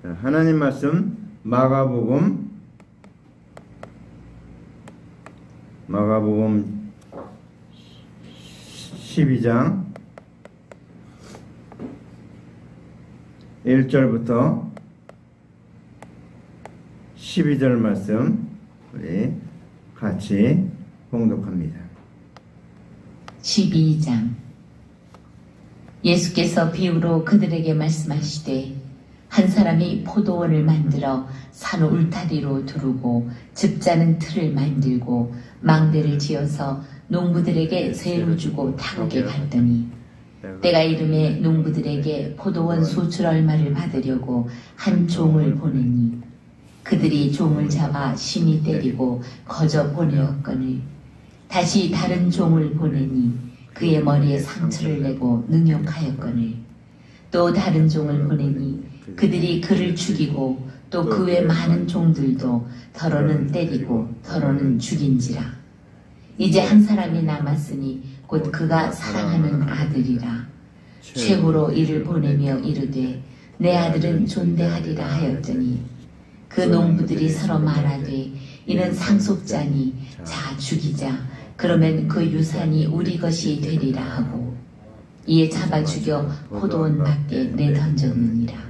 자, 하나님 말씀 마가복음 12장 1절부터 12절 말씀 우리 같이 봉독합니다. 12장. 예수께서 비유로 그들에게 말씀하시되 한 사람이 포도원을 만들어 산 울타리로 두르고 즙자는 틀을 만들고 망대를 지어서 농부들에게 세로 주고 타국에 갔더니 때가 이름에 농부들에게 포도원 수출 얼마를 받으려고 한 종을 보내니 그들이 종을 잡아 심히 때리고 거저 보내었거늘 다시 다른 종을 보내니 그의 머리에 상처를 내고 능욕하였거늘 또 다른 종을 보내니 그들이 그를 죽이고 또 그 외 많은 종들도 더러는 때리고 더러는 죽인지라. 이제 한 사람이 남았으니 곧 그가 사랑하는 아들이라. 최후로 이를 보내며 이르되 내 아들은 존대하리라 하였더니 그 농부들이 서로 말하되 이는 상속자니 자 죽이자 그러면 그 유산이 우리 것이 되리라 하고 이에 잡아 죽여 포도원 밖에 내던졌느니라.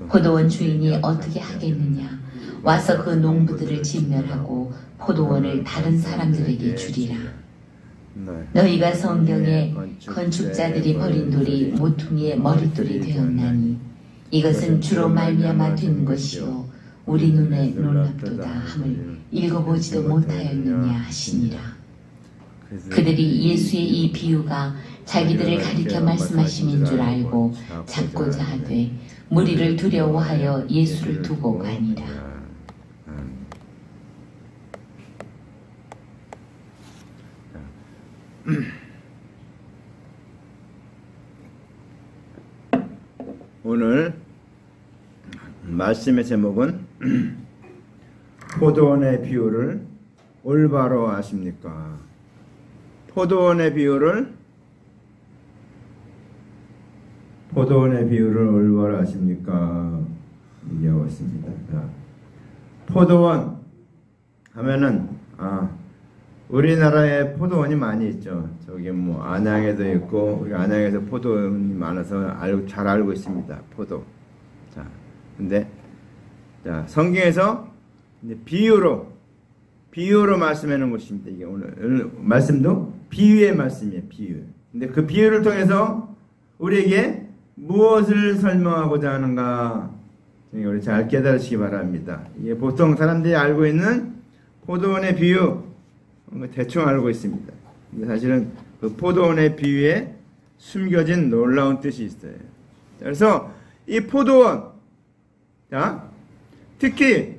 포도원 주인이 어떻게 하겠느냐 와서 그 농부들을 진멸하고 포도원을 다른 사람들에게 주리라. 너희가 성경에 건축자들이 버린 돌이 모퉁이의 머릿돌이 되었나니 이것은 주로 말미암아 된 것이요 우리 눈에 놀랍도다 함을 읽어보지도 못하였느냐 하시니라. 그들이 예수의 이 비유가 자기들을 가리켜 말씀하심인 줄 알고 잡고자 하되 무리를 두려워하여 예수를 두고 가니라. 오늘 말씀의 제목은 포도원의 비유를 올바로 아십니까? 포도원의 비유를 올바로 아십니까? 얘기하고 있습니다. 자, 포도원 하면은 우리나라에 포도원이 많이 있죠. 저기 뭐 안양에도 있고 우리 안양에서 포도원이 많아서 잘 알고 있습니다. 포도. 자, 근데 자 성경에서 이제 비유로 말씀해 놓은 것입니다. 이게 오늘 말씀도 비유의 말씀이에요. 비유. 근데 그 비유를 통해서 우리에게 무엇을 설명하고자 하는가 우리 잘 깨달으시기 바랍니다. 이게 보통 사람들이 알고 있는 포도원의 비유 대충 알고 있습니다. 근데 사실은 그 포도원의 비유에 숨겨진 놀라운 뜻이 있어요. 그래서 이 포도원, 자, 특히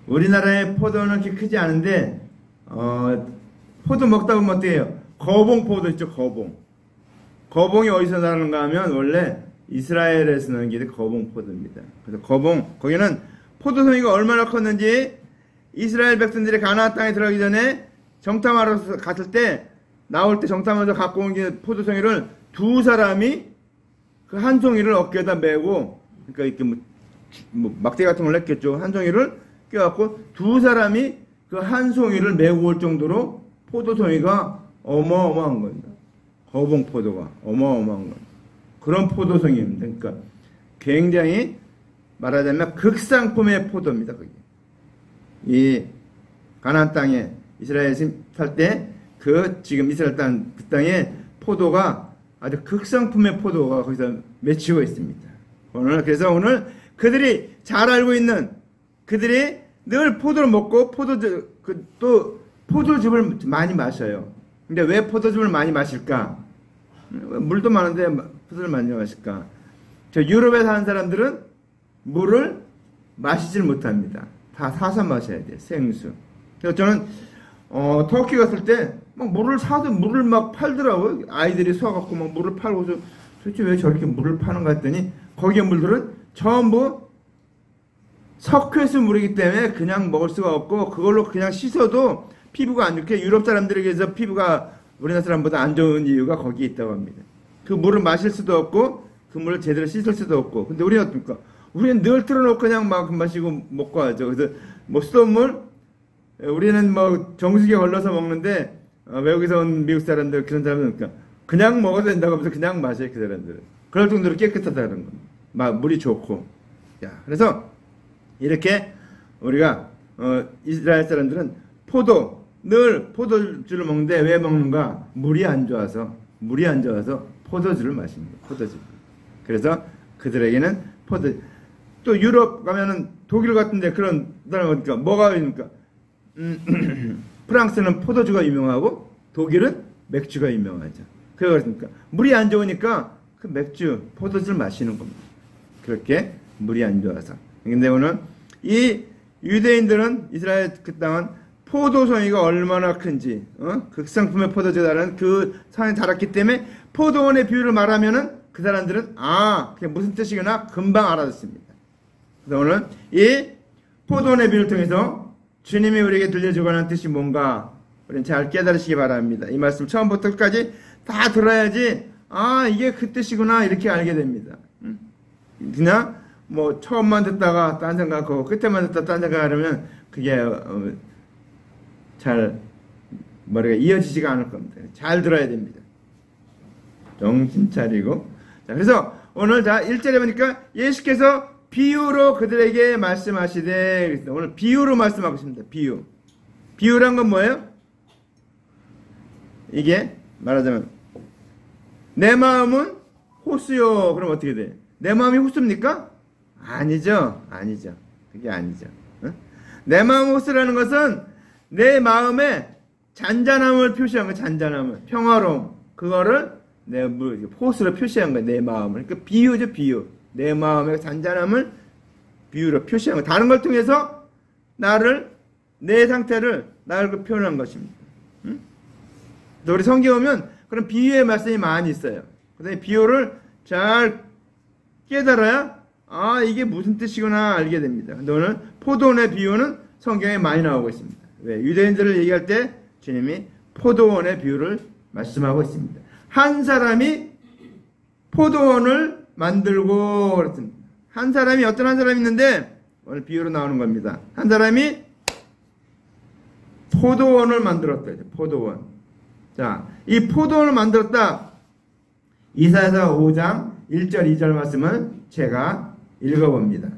우리나라의 포도는 그렇게 크지 않은데 포도 먹다 보면 어때요? 거봉포도 있죠. 거봉이 어디서 나는가 하면 원래 이스라엘에서 나는 게 거봉포도입니다. 그래서 거기는 포도송이가 얼마나 컸는지 이스라엘 백성들이 가나안 땅에 들어가기 전에 정탐하러 갔을 때 나올 때 정탐하면서 갖고 온 게 포도송이를 두 사람이 그 한 송이를 어깨에다 메고 그러니까 이렇게 뭐 막대 같은 걸 냈겠죠. 한 송이를 껴갖고 두 사람이 그 한 송이를 메고 올 정도로 포도송이가 어마어마한 겁니다. 거봉포도가 어마어마한 겁니다. 그런 포도송이입니다. 그러니까 굉장히 말하자면 극상품의 포도입니다. 그게. 이 가나안 땅에 이스라엘이 살 때 그 지금 이스라엘 땅 그 땅에 포도가 아주 극상품의 포도가 거기서 맺히고 있습니다. 그래서 오늘 그들이 잘 알고 있는 그들이 늘 포도를 먹고 또 포도즙을 많이 마셔요. 근데 왜 포도즙을 많이 마실까? 물도 많은데 포도를 많이 마실까? 저 유럽에 사는 사람들은 물을 마시질 못합니다. 다 사서 마셔야 돼요. 생수. 그래서 저는 터키 갔을 때 막 물을 사서 물을 막 팔더라고요. 아이들이 쏘아갖고 막 물을 팔고 도대체 왜 저렇게 물을 파는가 했더니 거기에 물들은 전부 석회수 물이기 때문에 그냥 먹을 수가 없고 그걸로 그냥 씻어도 피부가 안 좋게 유럽 사람들에게서 피부가 우리나라 사람보다 안 좋은 이유가 거기에 있다고 합니다. 그 물을 마실 수도 없고 그 물을 제대로 씻을 수도 없고. 근데 우리는 어떻습니까? 우리는 늘 틀어놓고 그냥 막 마시고 먹고 하죠. 그래서 뭐 수돗물, 우리는 뭐 정수기에 걸러서 먹는데, 외국에서 온 미국 사람들, 그런 사람들은 그냥 먹어도 된다고 하면서 그냥 마셔요, 그 사람들은. 그럴 정도로 깨끗하다는 겁니다. 막 물이 좋고. 야, 그래서 이렇게 우리가, 이스라엘 사람들은 늘 포도주를 먹는데 왜 먹는가? 물이 안 좋아서 포도주를 마십니다. 포도주. 그래서 그들에게는 또 유럽 가면은 독일 같은데 그런 나라가 뭐가 있습니까? 프랑스는 포도주가 유명하고 독일은 맥주가 유명하죠. 그렇습니까? 물이 안 좋으니까 그 포도주를 마시는 겁니다. 그렇게 물이 안 좋아서. 근데 오늘 이 유대인들은 이스라엘 그 땅은 포도송이가 얼마나 큰지, 극상품의 포도주라는 그 산에 자랐기 때문에 포도원의 비유를 말하면은 그 사람들은 그게 무슨 뜻이구나 금방 알아듣습니다. 그래서 오늘 이 포도원의 비유를 통해서 주님이 우리에게 들려주고 하는 뜻이 뭔가 우리는 잘 깨달으시기 바랍니다. 이 말씀 처음부터 끝까지 다 들어야지 이게 그 뜻이구나 이렇게 알게 됩니다. 그냥 뭐 처음만 듣다가 딴 생각하고 끝에만 듣다가 딴 생각하려면 그게 잘 머리가 이어지지가 않을 겁니다. 잘 들어야 됩니다. 정신 차리고. 자, 그래서 오늘 1절에 보니까 예수께서 비유로 그들에게 말씀하시되, 오늘 비유로 말씀하고 있습니다. 비유란 건 뭐예요? 이게 말하자면 내 마음은 호수요. 그럼 어떻게 돼? 내 마음이 호수입니까? 아니죠. 그게 아니죠. 내 마음 호수라는 것은 내 마음의 잔잔함을 표시한 거예요. 잔잔함을. 평화로움. 그거를 호수로 표시한 거예요. 내 마음을. 그러니까 비유죠, 비유. 내 마음의 잔잔함을 비유로 표시한 거예요. 다른 걸 통해서 내 상태를 나를 표현한 것입니다. 우리 성경에 보면 그런 비유의 말씀이 많이 있어요. 그래서 비유를 잘 깨달아야 이게 무슨 뜻이구나 알게 됩니다. 근데 오늘 포도원의 비유는 성경에 많이 나오고 있습니다. 왜? 유대인들을 얘기할 때 주님이 포도원의 비유를 말씀하고 있습니다. 한 사람이 포도원을 만들고 그렇습니다. 한 사람이 어떤 한 사람이 있는데 오늘 비유로 나오는 겁니다. 한 사람이 포도원을 만들었다. 포도원. 자, 이 포도원을 만들었다. 이사야서 5장 1절 2절 말씀을 제가 읽어봅니다.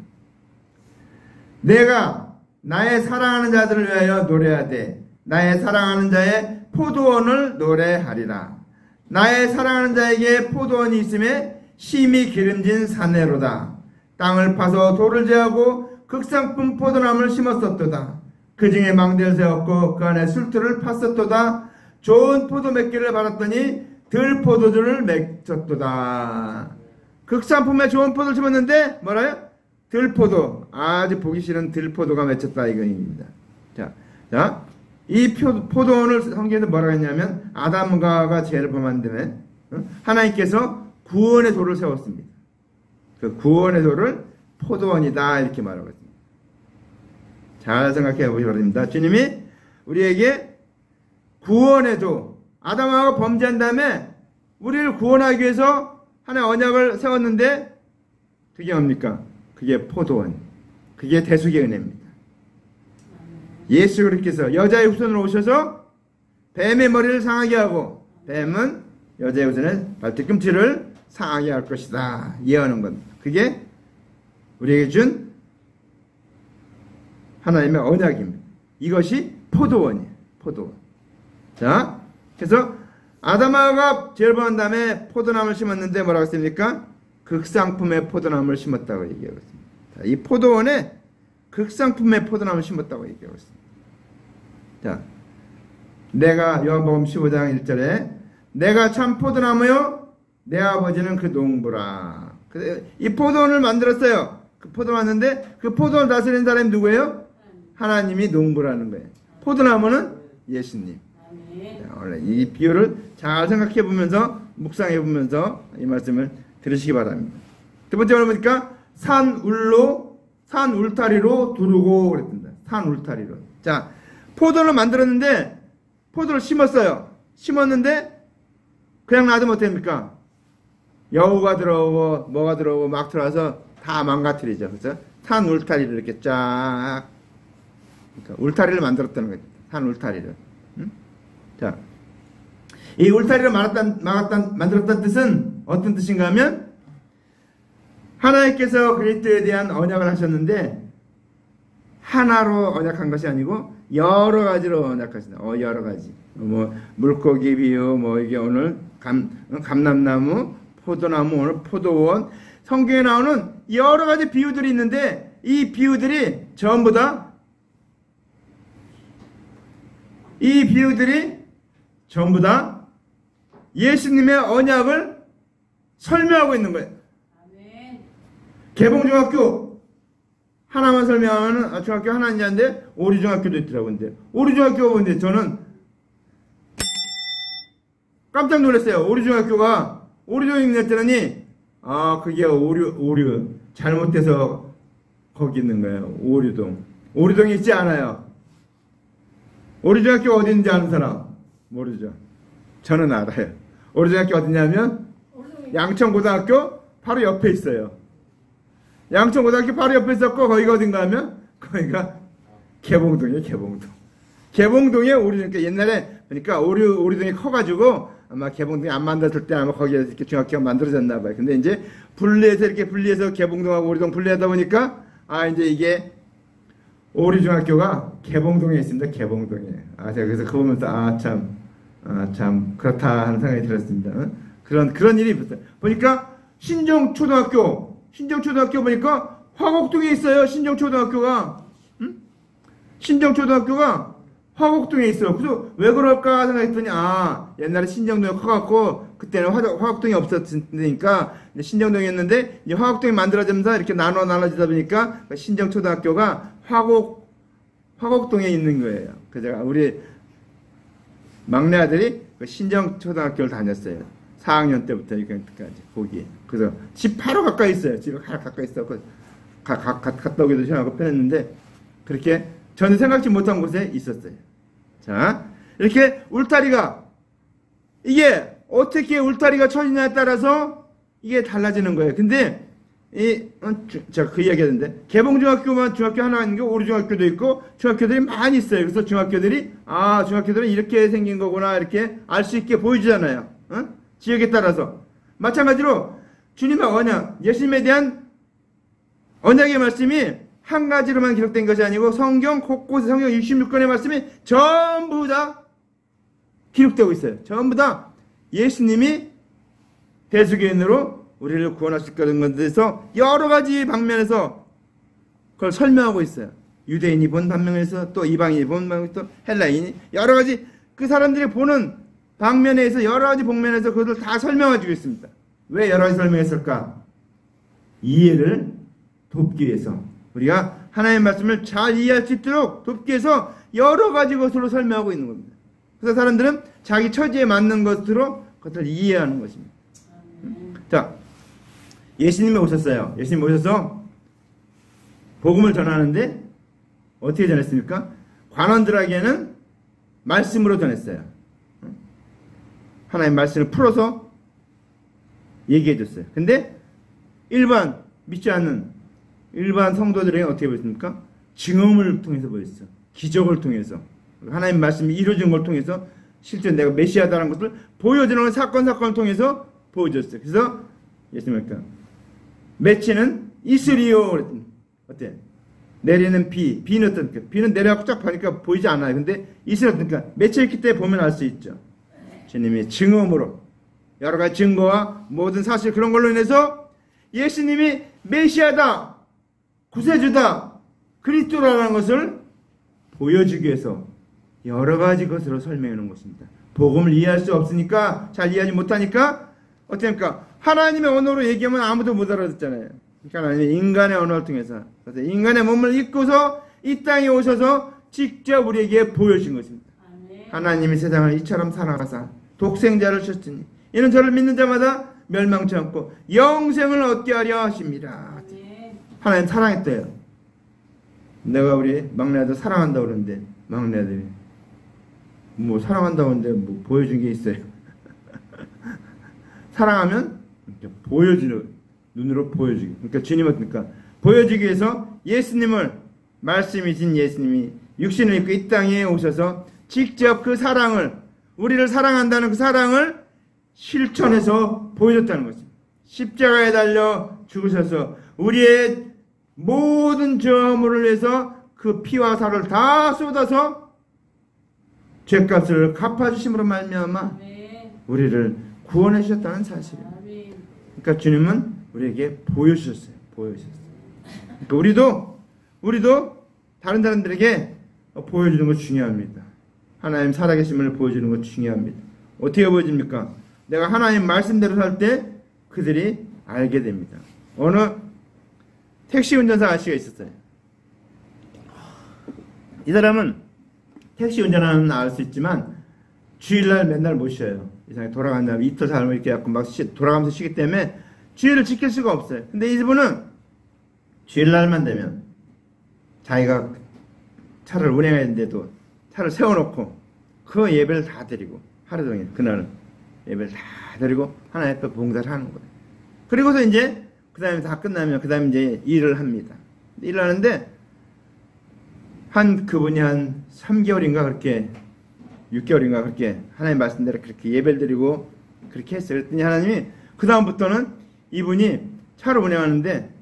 내가 나의 사랑하는 자들을 위하여 노래하되 나의 사랑하는 자의 포도원을 노래하리라. 나의 사랑하는 자에게 포도원이 있음에 심히 기름진 사내로다. 땅을 파서 돌을 제하고 극상품 포도나무를 심었었도다. 그 중에 망대를 세웠고 그 안에 술틀을 팠었도다. 좋은 포도 맺기를 바랐더니 들포도주를 맺었도다. 극상품에 좋은 포도를 심었는데 뭐라요? 들포도, 아주 보기 싫은 들포도가 맺혔다 이거입니다. 자, 이 포도원을 성경에서 뭐라고 했냐면 아담과가 죄를 범한 다음에 하나님께서 구원의 돌을 세웠습니다. 그 구원의 돌을 포도원이다 이렇게 말하고 있습니다. 잘 생각해 보시기 바랍니다. 주님이 우리에게 구원의 돌, 아담하고 범죄한 다음에 우리를 구원하기 위해서 하나의 언약을 세웠는데 그게 뭡니까? 그게 포도원. 그게 대속의 은혜입니다. 예수 그리스도께서 여자의 후손으로 오셔서 뱀의 머리를 상하게 하고 뱀은 여자의 후손의 발뒤꿈치를 상하게 할 것이다. 예언하는 겁니다. 그게 우리에게 준 하나님의 언약입니다. 이것이 포도원이에요. 포도원. 자, 그래서 아담하가 죄를 범한 다음에 포도나무를 심었는데 뭐라고 했습니까? 극상품의 포도나무를 심었다고 얘기하고 있습니다. 자, 이 포도원에 극상품의 포도나무를 심었다고 얘기하고 있습니다. 자, 내가 요한복음 15장 1절에 내가 참 포도나무요 내 아버지는 그 농부라. 이 포도원을 만들었어요. 그 포도를 만드는데 그 포도원을 다스리는 사람이 누구예요? 하나님이 농부라는 거예요. 포도나무는 예수님. 자, 원래 이 비유를 잘 생각해 보면서 묵상해 보면서 이 말씀을 들으시기 바랍니다. 두 번째 보니까 산 울타리로 두르고 그랬습니다. 산 울타리로. 자, 포도를 만들었는데 포도를 심었어요. 심었는데 그냥 놔두면 어떻게 됩니까? 여우가 들어오고 뭐가 들어오고 막 들어와서 다 망가뜨리죠. 그래서 산 울타리를 이렇게 쫙, 그러니까 울타리를 만들었다는 거죠. 산 울타리를. 자, 이 울타리를 만들었다는 뜻은 어떤 뜻인가 하면, 하나님께서 그리스도에 대한 언약을 하셨는데 하나로 언약한 것이 아니고 여러 가지로 언약하신다. 여러 가지. 뭐 물고기 비유, 뭐 이게 오늘 감람나무, 포도나무, 오늘 포도원. 성경에 나오는 여러 가지 비유들이 있는데 이 비유들이 전부 다 예수님의 언약을 설명하고 있는 거예요. 개봉중학교 하나만 설명하는 중학교 하나 있는데 오리중학교도 있더라고요. 근데 오리중학교가 뭔데 저는 깜짝 놀랐어요. 오리중학교가 오리동에 냈더니 그게 오류 잘못돼서 거기 있는 거예요. 오리동이 있지 않아요. 오리중학교 어디 있는지 아는 사람 모르죠. 저는 알아요. 오리중학교 어디냐면 양천고등학교 바로 옆에 있어요. 양천고등학교 바로 옆에 있었고 거기가 어딘가 하면 거기가 개봉동이에요. 개봉동에 오리중학교. 옛날에 그러니까 오리동이 커가지고 아마 개봉동이 안 만들었을 때 아마 거기에 이렇게 중학교가 만들어졌나 봐요. 근데 이제 분리해서 개봉동하고 오리동 분리하다 보니까 이제 이게 오리중학교가 개봉동에 있습니다. 개봉동에. 제가 그래서 그거 보면서 참 그렇다 하는 생각이 들었습니다. 그런 일이 있었어요. 보니까 신정초등학교 보니까 화곡동에 있어요. 신정초등학교가 화곡동에 있어요. 그래서 왜 그럴까 생각했더니 옛날에 신정동이 커갖고 그때는 화곡동이 없었으니까 신정동이었는데 이제 화곡동이 만들어지면서 이렇게 나눠지다 보니까 신정초등학교가 화곡동에 있는 거예요. 그래서 제가 우리 막내 아들이 신정초등학교를 다녔어요. 4학년 때부터 여기까지 거기에. 그래서 집 바로 가까이 있어요. 집에 가까이 있어서 갔다 오기도 시원하고 편했는데 그렇게 저는 생각지 못한 곳에 있었어요. 자, 이렇게 울타리가 이게 어떻게 울타리가 쳐지냐에 따라서 이게 달라지는 거예요. 근데 제가 그 이야기 했는데 개봉중학교만 중학교 하나 있는 게 오리중학교도 있고 중학교들이 많이 있어요. 그래서 중학교들은 이렇게 생긴 거구나 이렇게 알 수 있게 보여주잖아요. 지역에 따라서. 마찬가지로 주님의 언약, 예수님에 대한 언약의 말씀이 한 가지로만 기록된 것이 아니고 성경 곳곳에 성경 66권의 말씀이 전부 다 기록되고 있어요. 전부 다 예수님이 배수교인으로 우리를 구원하실 거라는 것에서 여러 가지 방면에서 그걸 설명하고 있어요. 유대인이 본 방면에서 또 이방인이 본 방면에서 또 헬라인이 여러 가지 그 사람들이 보는 방면에서 여러 가지 복면에서 그것을 다 설명해 주고 있습니다. 왜 여러 가지 설명했을까? 이해를 돕기 위해서 우리가 하나님의 말씀을 잘 이해할 수 있도록 돕기 위해서 여러 가지 것으로 설명하고 있는 겁니다. 그래서 사람들은 자기 처지에 맞는 것으로 그것을 이해하는 것입니다. 자, 예수님이 오셨어요. 예수님이 오셔서 복음을 전하는데 어떻게 전했습니까? 관원들에게는 말씀으로 전했어요. 하나님의 말씀을 풀어서 얘기해 줬어요. 근데 일반 믿지 않는 일반 성도들에게 어떻게 보였습니까? 증언을 통해서 보였어요. 기적을 통해서 하나님 말씀이 이루어진 걸 통해서 실제 내가 메시아다라는 것을 보여주는 사건을 통해서 보여줬어요. 그래서 예수님께서 맺히는 이슬이요 그랬더니 어때? 내리는 비는 어떻게? 비는 내려가고 쫙 보니까 보이지 않아요. 근데 이슬은 어떻게? 맺혀있기 때문에 보면 알 수 있죠. 주님의 증언으로 여러 가지 증거와 모든 사실 그런 걸로 인해서 예수님이 메시아다, 구세주다, 그리스도라는 것을 보여주기 위해서 여러 가지 것으로 설명해 놓은 것입니다. 복음을 이해할 수 없으니까 잘 이해하지 못하니까 어떻습니까? 하나님의 언어로 얘기하면 아무도 못 알아듣잖아요. 그러니까 인간의 언어를 통해서 그래서 인간의 몸을 입고서 이 땅에 오셔서 직접 우리에게 보여주신 것입니다. 하나님이 세상을 이처럼 사랑하사 독생자를 주셨으니 이는 저를 믿는 자마다 멸망치 않고 영생을 얻게 하려 하십니다. 하나님 사랑했대요. 내가 우리 막내 아들 사랑한다고 그러는데 막내 아들이 뭐 사랑한다고 하는데 뭐 보여준 게 있어요. 사랑하면 보여주는, 눈으로 보여주기. 그러니까 주님은 그러니까 보여주기 위해서 예수님을, 말씀이신 예수님이 육신을 입고 이 땅에 오셔서 직접 그 사랑을, 우리를 사랑한다는 그 사랑을 실천해서 보여줬다는 것입니다. 십자가에 달려 죽으셔서 우리의 모든 죄물을 위해서 그 피와 살을 다 쏟아서 죄값을 갚아주심으로 말미암아 우리를 구원해 주셨다는 사실입니다. 그러니까 주님은 우리에게 보여주셨어요. 그러니까 우리도 다른 사람들에게 보여주는 것 중요합니다. 하나님 살아계심을 보여주는 것 중요합니다. 어떻게 보여집니까? 내가 하나님 말씀대로 살 때 그들이 알게 됩니다. 어느 택시 운전사 아저씨가 있었어요. 이 사람은 택시 운전하는 알 수 있지만 주일날 맨날 못 쉬어요. 이상하게 돌아간다 이틀 살면 이렇게 약간 막 돌아가면서 쉬기 때문에 주일을 지킬 수가 없어요. 근데 이분은 주일날만 되면 자기가 차를 운행해야 되는데도 차를 세워놓고 그 예배를 다 드리고 하루 종일 그날은 예배를 다 드리고 하나님 앞에 봉사를 하는 거예요. 그리고서 이제 그 다음에 다 끝나면 그 다음에 이제 일을 합니다. 일을 하는데 그분이 한 3개월인가 그렇게 6개월인가 그렇게 하나님 말씀대로 그렇게 예배를 드리고 그렇게 했어요. 그랬더니 하나님이 그 다음부터는 이분이 차를 운행하는데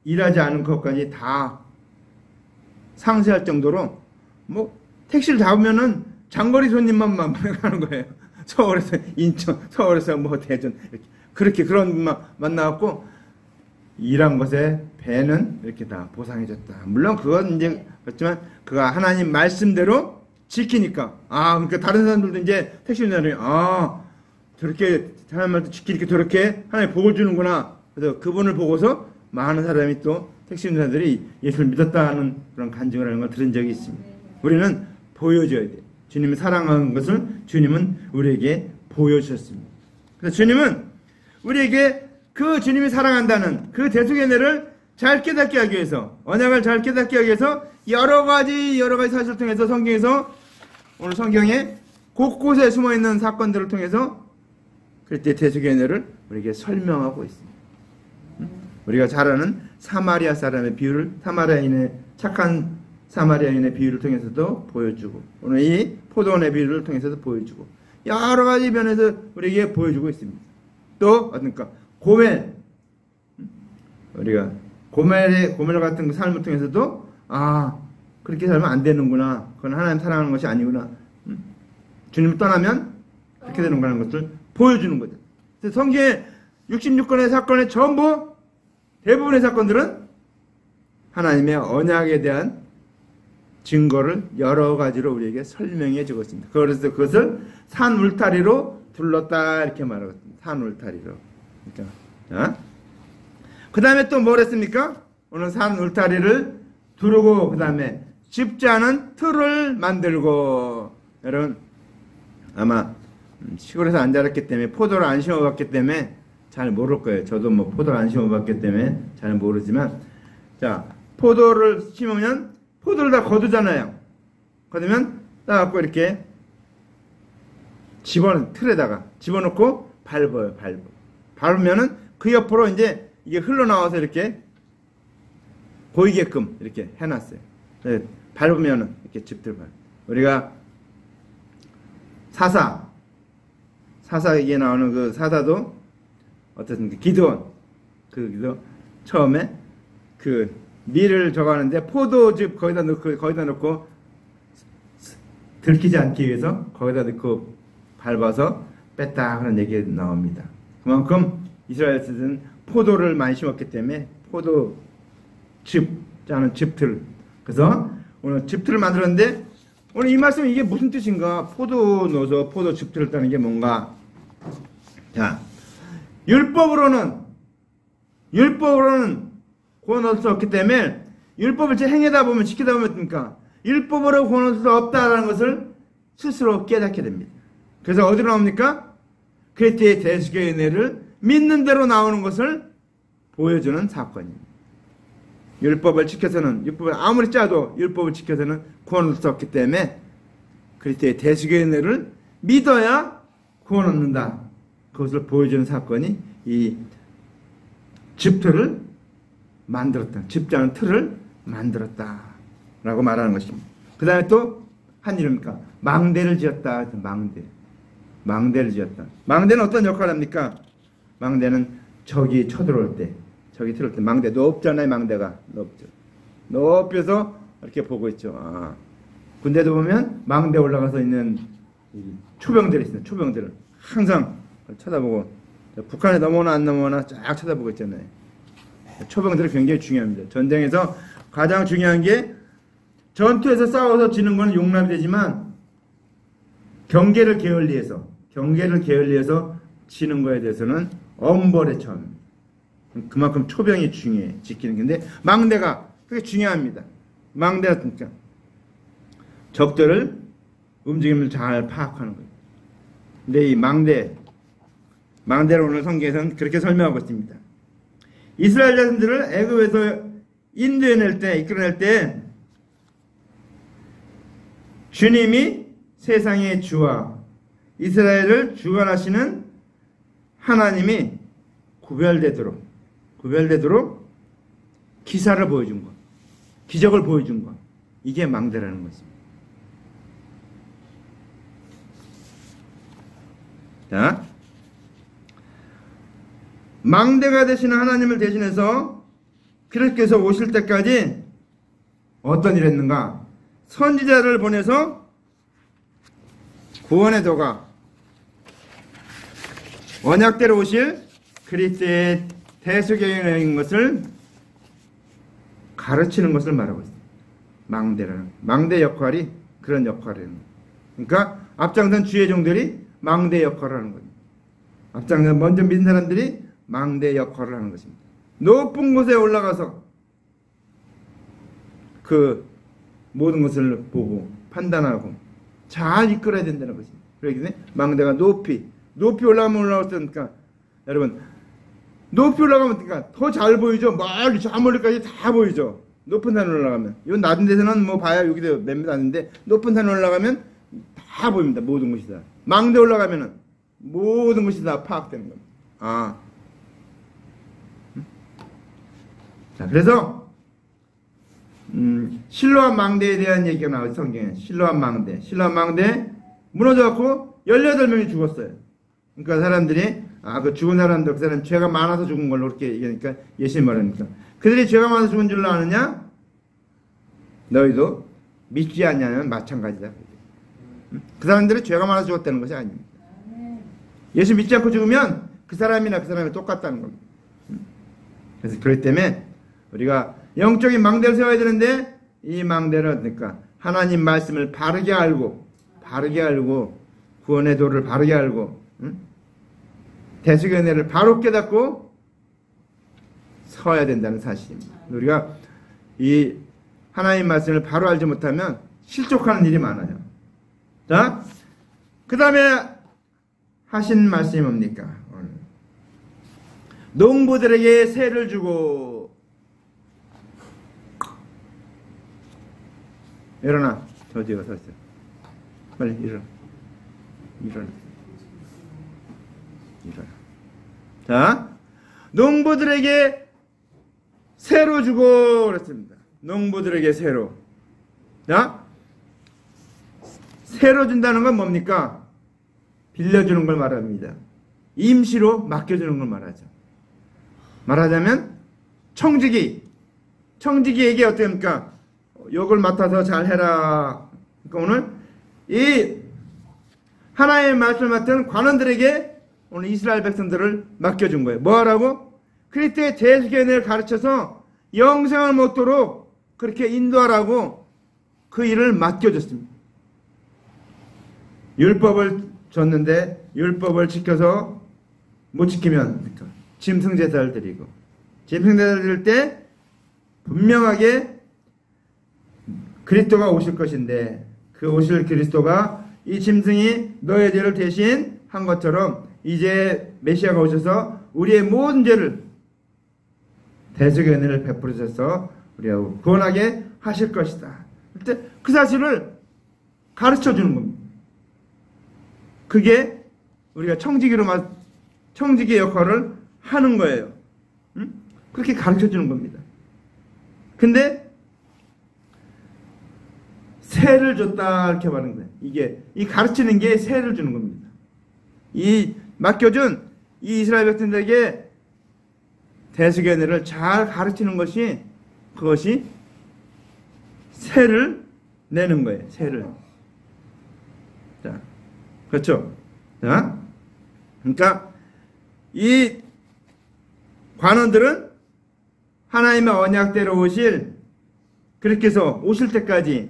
일하지 않은 것까지 다 상쇄할 정도로 뭐 택시를 잡으면은 장거리 손님만 가는 거예요. 서울에서 인천, 서울에서 뭐 대전 이렇게 그렇게 그런 분만 만나갖고 일한 것에 배는 이렇게 다 보상해줬다. 물론 그건 이제 그렇지만 그가 하나님 말씀대로 지키니까 그러니까 다른 사람들도 이제 택시 운전을 저렇게 하나님 말씀 지키니까 저렇게 하나님 복을 주는구나. 그래서 그분을 보고서 많은 사람이 또 택시 운전사들이 예수를 믿었다는 그런 간증을 하는 걸 들은 적이 있습니다. 우리는 보여줘야 돼요. 주님이 사랑하는 것을 주님은 우리에게 보여주셨습니다. 그래서 주님은 우리에게 그 주님이 사랑한다는 그 대속의 은혜를 잘 깨닫게 하기 위해서, 언약을 잘 깨닫게 하기 위해서 여러 가지 사실을 통해서 성경에서, 오늘 성경에 곳곳에 숨어있는 사건들을 통해서 그때 대속의 은혜를 우리에게 설명하고 있습니다. 우리가 잘 아는 사마리아 사람의 비유를, 착한 사마리아인의 비유를 통해서도 보여주고, 오늘 이 포도원의 비유를 통해서도 보여주고, 여러 가지 면에서 우리에게 보여주고 있습니다. 또 어떤가 고멜, 우리가 고멜 같은 그 삶을 통해서도 그렇게 살면 안 되는구나, 그건 하나님 사랑하는 것이 아니구나, 주님을 떠나면 그렇게 되는 거라는 것을 보여주는 거죠. 성경의 66건의 사건의 전부 대부분의 사건들은 하나님의 언약에 대한 증거를 여러 가지로 우리에게 설명해 주고 있습니다. 그래서 그것을 산 울타리로 둘렀다 이렇게 말하고 있습니다. 산 울타리로. 그러니까. 그 다음에 또 뭘 했습니까? 오늘 산 울타리를 두르고 그 다음에 집자는 틀을 만들고. 여러분 아마 시골에서 안 자랐기 때문에, 포도를 안 심어봤기 때문에 잘 모를 거예요. 저도 뭐 포도를 안 심어봤기 때문에 잘 모르지만, 자, 포도를 심으면 포도를 다 거두잖아요. 거두면 따갖고 이렇게 틀에다가 집어넣고 밟아요. 밟으면은 그 옆으로 이제 이게 흘러나와서 이렇게 보이게끔 이렇게 해놨어요. 네, 밟으면은 이렇게 집들 밟아요. 우리가 사사에 나오는 그 사사도 어떻습니까? 기드온, 처음에 그 밀을 저가는데 포도즙 거기다 넣고 들키지 않기 위해서 거기다 넣고 밟아서 뺐다 하는 얘기가 나옵니다. 그만큼 이스라엘에서는 포도를 많이 심었기 때문에 포도즙 짜는 즙틀, 그래서 오늘 즙틀을 만들었는데, 오늘 이 말씀은 이게 무슨 뜻인가? 포도 넣어서 포도 즙틀을 따는 게 뭔가? 자, 율법으로는 구원할 수 없기 때문에 율법을 행하다 보면, 지키다 보면 어떻습니까? 율법으로 구원할 수 없다는 것을 스스로 깨닫게 됩니다. 그래서 어디로 나옵니까? 그리스도의 대속의 은혜를 믿는 대로 나오는 것을 보여주는 사건입니다. 율법을 아무리 짜도 율법을 지켜서는 구원할 수 없기 때문에 그리스도의 대속의 은혜를 믿어야 구원 얻는다. 그것을 보여주는 사건이 이 집틀을 만들었다. 집자는 틀을 만들었다라고 말하는 것입니다. 그 다음에 또 한 일입니까? 망대를 지었다. 망대를 지었다. 망대는 어떤 역할을 합니까? 망대는 적이 쳐들어올 때, 적이 들어올 때 망대 높잖아요. 망대가 높여서 이렇게 보고 있죠. 군대도 보면 망대 올라가서 있는 초병들이 있어요. 초병들을 항상 쳐다보고, 북한에 넘어오나 안 넘어오나 쫙 쳐다보고 있잖아요. 초병들이 굉장히 중요합니다. 전쟁에서 가장 중요한 게, 전투에서 싸워서 지는 건 용납이 되지만 경계를 게을리해서 지는 거에 대해서는 엄벌에 처합니다. 그만큼 초병이 중요해, 지키는 게. 근데 망대가 그게 중요합니다. 망대가 그러니까 적들을 움직임을 잘 파악하는 거예요. 근데 이 망대를 오늘 성경에서는 그렇게 설명하고 있습니다. 이스라엘 자손들을 애굽에서 인도해낼 때, 이끌어낼 때 주님이 세상의 주와 이스라엘을 주관하시는 하나님이 구별되도록 기사를 보여준 것, 기적을 보여준 것, 이게 망대라는 것입니다. 자, 망대가 되시는 하나님을 대신해서 그리스도께서 오실 때까지 어떤 일을 했는가? 선지자를 보내서 구원의 도가, 언약대로 오실 그리스도의 대속행인 것을 가르치는 것을 말하고 있습니다. 망대 역할이 그런 역할이에요. 그러니까 앞장선 주의 종들이 망대 역할을 하는 거예요. 앞장선 먼저 믿은 사람들이 망대 역할을 하는 것입니다. 높은 곳에 올라가서 그 모든 것을 보고 판단하고 잘 이끌어야 된다는 것입니다. 그러기 때문에 망대가 높이 올라가면 올라갔으니까, 여러분, 높이 올라가면 더 잘 보이죠? 멀리 저 멀리까지 다 보이죠? 높은 산에 올라가면. 이 낮은 데서는 뭐 봐야 여기도 몇 미터 안 되는데, 높은 산에 올라가면 다 보입니다. 모든 것이 다. 망대 올라가면은 모든 것이 다 파악되는 겁니다. 자, 그래서 실로암 망대에 대한 얘기가 나와요. 성경에. 실로암 망대 무너져갖고 18명이 죽었어요. 그러니까 사람들이 그 죽은 사람들, 그 사람 죄가 많아서 죽은 걸로 그렇게 얘기하니까, 예수님 말하니까, 그들이 죄가 많아서 죽은 줄 아느냐? 너희도 믿지 않냐면 마찬가지다. 그 사람들이 죄가 많아서 죽었다는 것이 아닙니다. 예수 믿지 않고 죽으면 그 사람이나 그 사람이 똑같다는 겁니다. 그래서 그렇기 때문에 우리가 영적인 망대를 세워야 되는데, 이 망대를 그러니까 하나님 말씀을 바르게 알고 구원의 도를 바르게 알고, 대속의 은혜를 바로 깨닫고 서야 된다는 사실입니다. 우리가 이 하나님 말씀을 바로 알지 못하면 실족하는 일이 많아요. 자, 그 다음에 하신 말씀이 뭡니까? 농부들에게 세를 주고. 일어나. 저 뒤에 서 있어. 빨리 일어나. 자, 농부들에게 세로 주고 그랬습니다. 농부들에게 세로. 자, 세로 준다는 건 뭡니까? 빌려주는 걸 말합니다. 임시로 맡겨주는 걸 말하죠. 말하자면 청지기에게 어떻게 합니까? 욕을 맡아서 잘 해라. 그러니까 오늘 이 하나님의 말씀을 맡은 관원들에게 오늘 이스라엘 백성들을 맡겨준 거예요. 뭐 하라고? 그리스도의 대속의 은혜를 가르쳐서 영생을 얻도록 그렇게 인도하라고 그 일을 맡겨줬습니다. 율법을 줬는데 율법을 지켜서 못 지키면 짐승제사를 드리고, 짐승제사를 드릴 때 분명하게 그리스도가 오실 것인데, 그 오실 그리스도가 이 짐승이 너의 죄를 대신 한 것처럼 이제 메시아가 오셔서 우리의 모든 죄를, 대속의 은혜를 베풀어 주셔서 우리하고 구원하게 하실 것이다. 그 사실을 가르쳐 주는 겁니다. 그게 우리가 청지기로 청지기 역할을 하는 거예요. 응? 그렇게 가르쳐 주는 겁니다. 근데 세를 줬다 이렇게 말하는 거예요. 이 가르치는 게 세를 주는 겁니다. 이 맡겨준 이 이스라엘 백성들에게 대속의 은혜를 잘 가르치는 것이 그것이 세를 내는 거예요. 세를. 자, 그렇죠? 자, 그러니까 이 관원들은 하나님의 언약대로 그렇게 해서 오실 때까지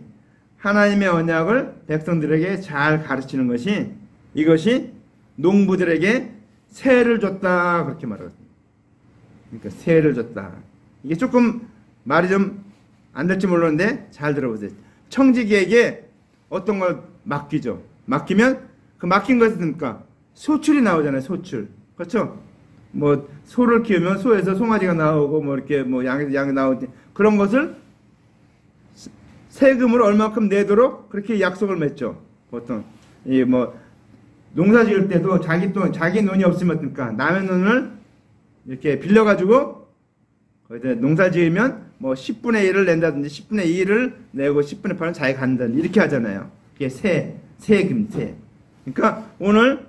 하나님의 언약을 백성들에게 잘 가르치는 것이 이것이 농부들에게 세를 줬다 그렇게 말하거든요. 그러니까 세를 줬다. 이게 조금 말이 좀 안 될지 모르는데 잘 들어보세요. 청지기에게 어떤 걸 맡기죠. 맡기면 그 맡긴 것이 뭡니까? 소출이 나오잖아요. 소출. 그렇죠? 뭐 소를 키우면 소에서 송아지가 나오고 뭐 이렇게 뭐 양이 나오지 그런 것을 세금을 얼마큼 내도록 그렇게 약속을 맺죠. 보통 이 뭐 농사 지을 때도 자기 돈이 없으면 어떡니까 남의 돈을 이렇게 빌려가지고 거기다 농사 지으면 뭐 10분의 1을 낸다든지 10분의 2를 내고 10분의 8은 자기가 간다든지 이렇게 하잖아요. 그게 세금. 그러니까 오늘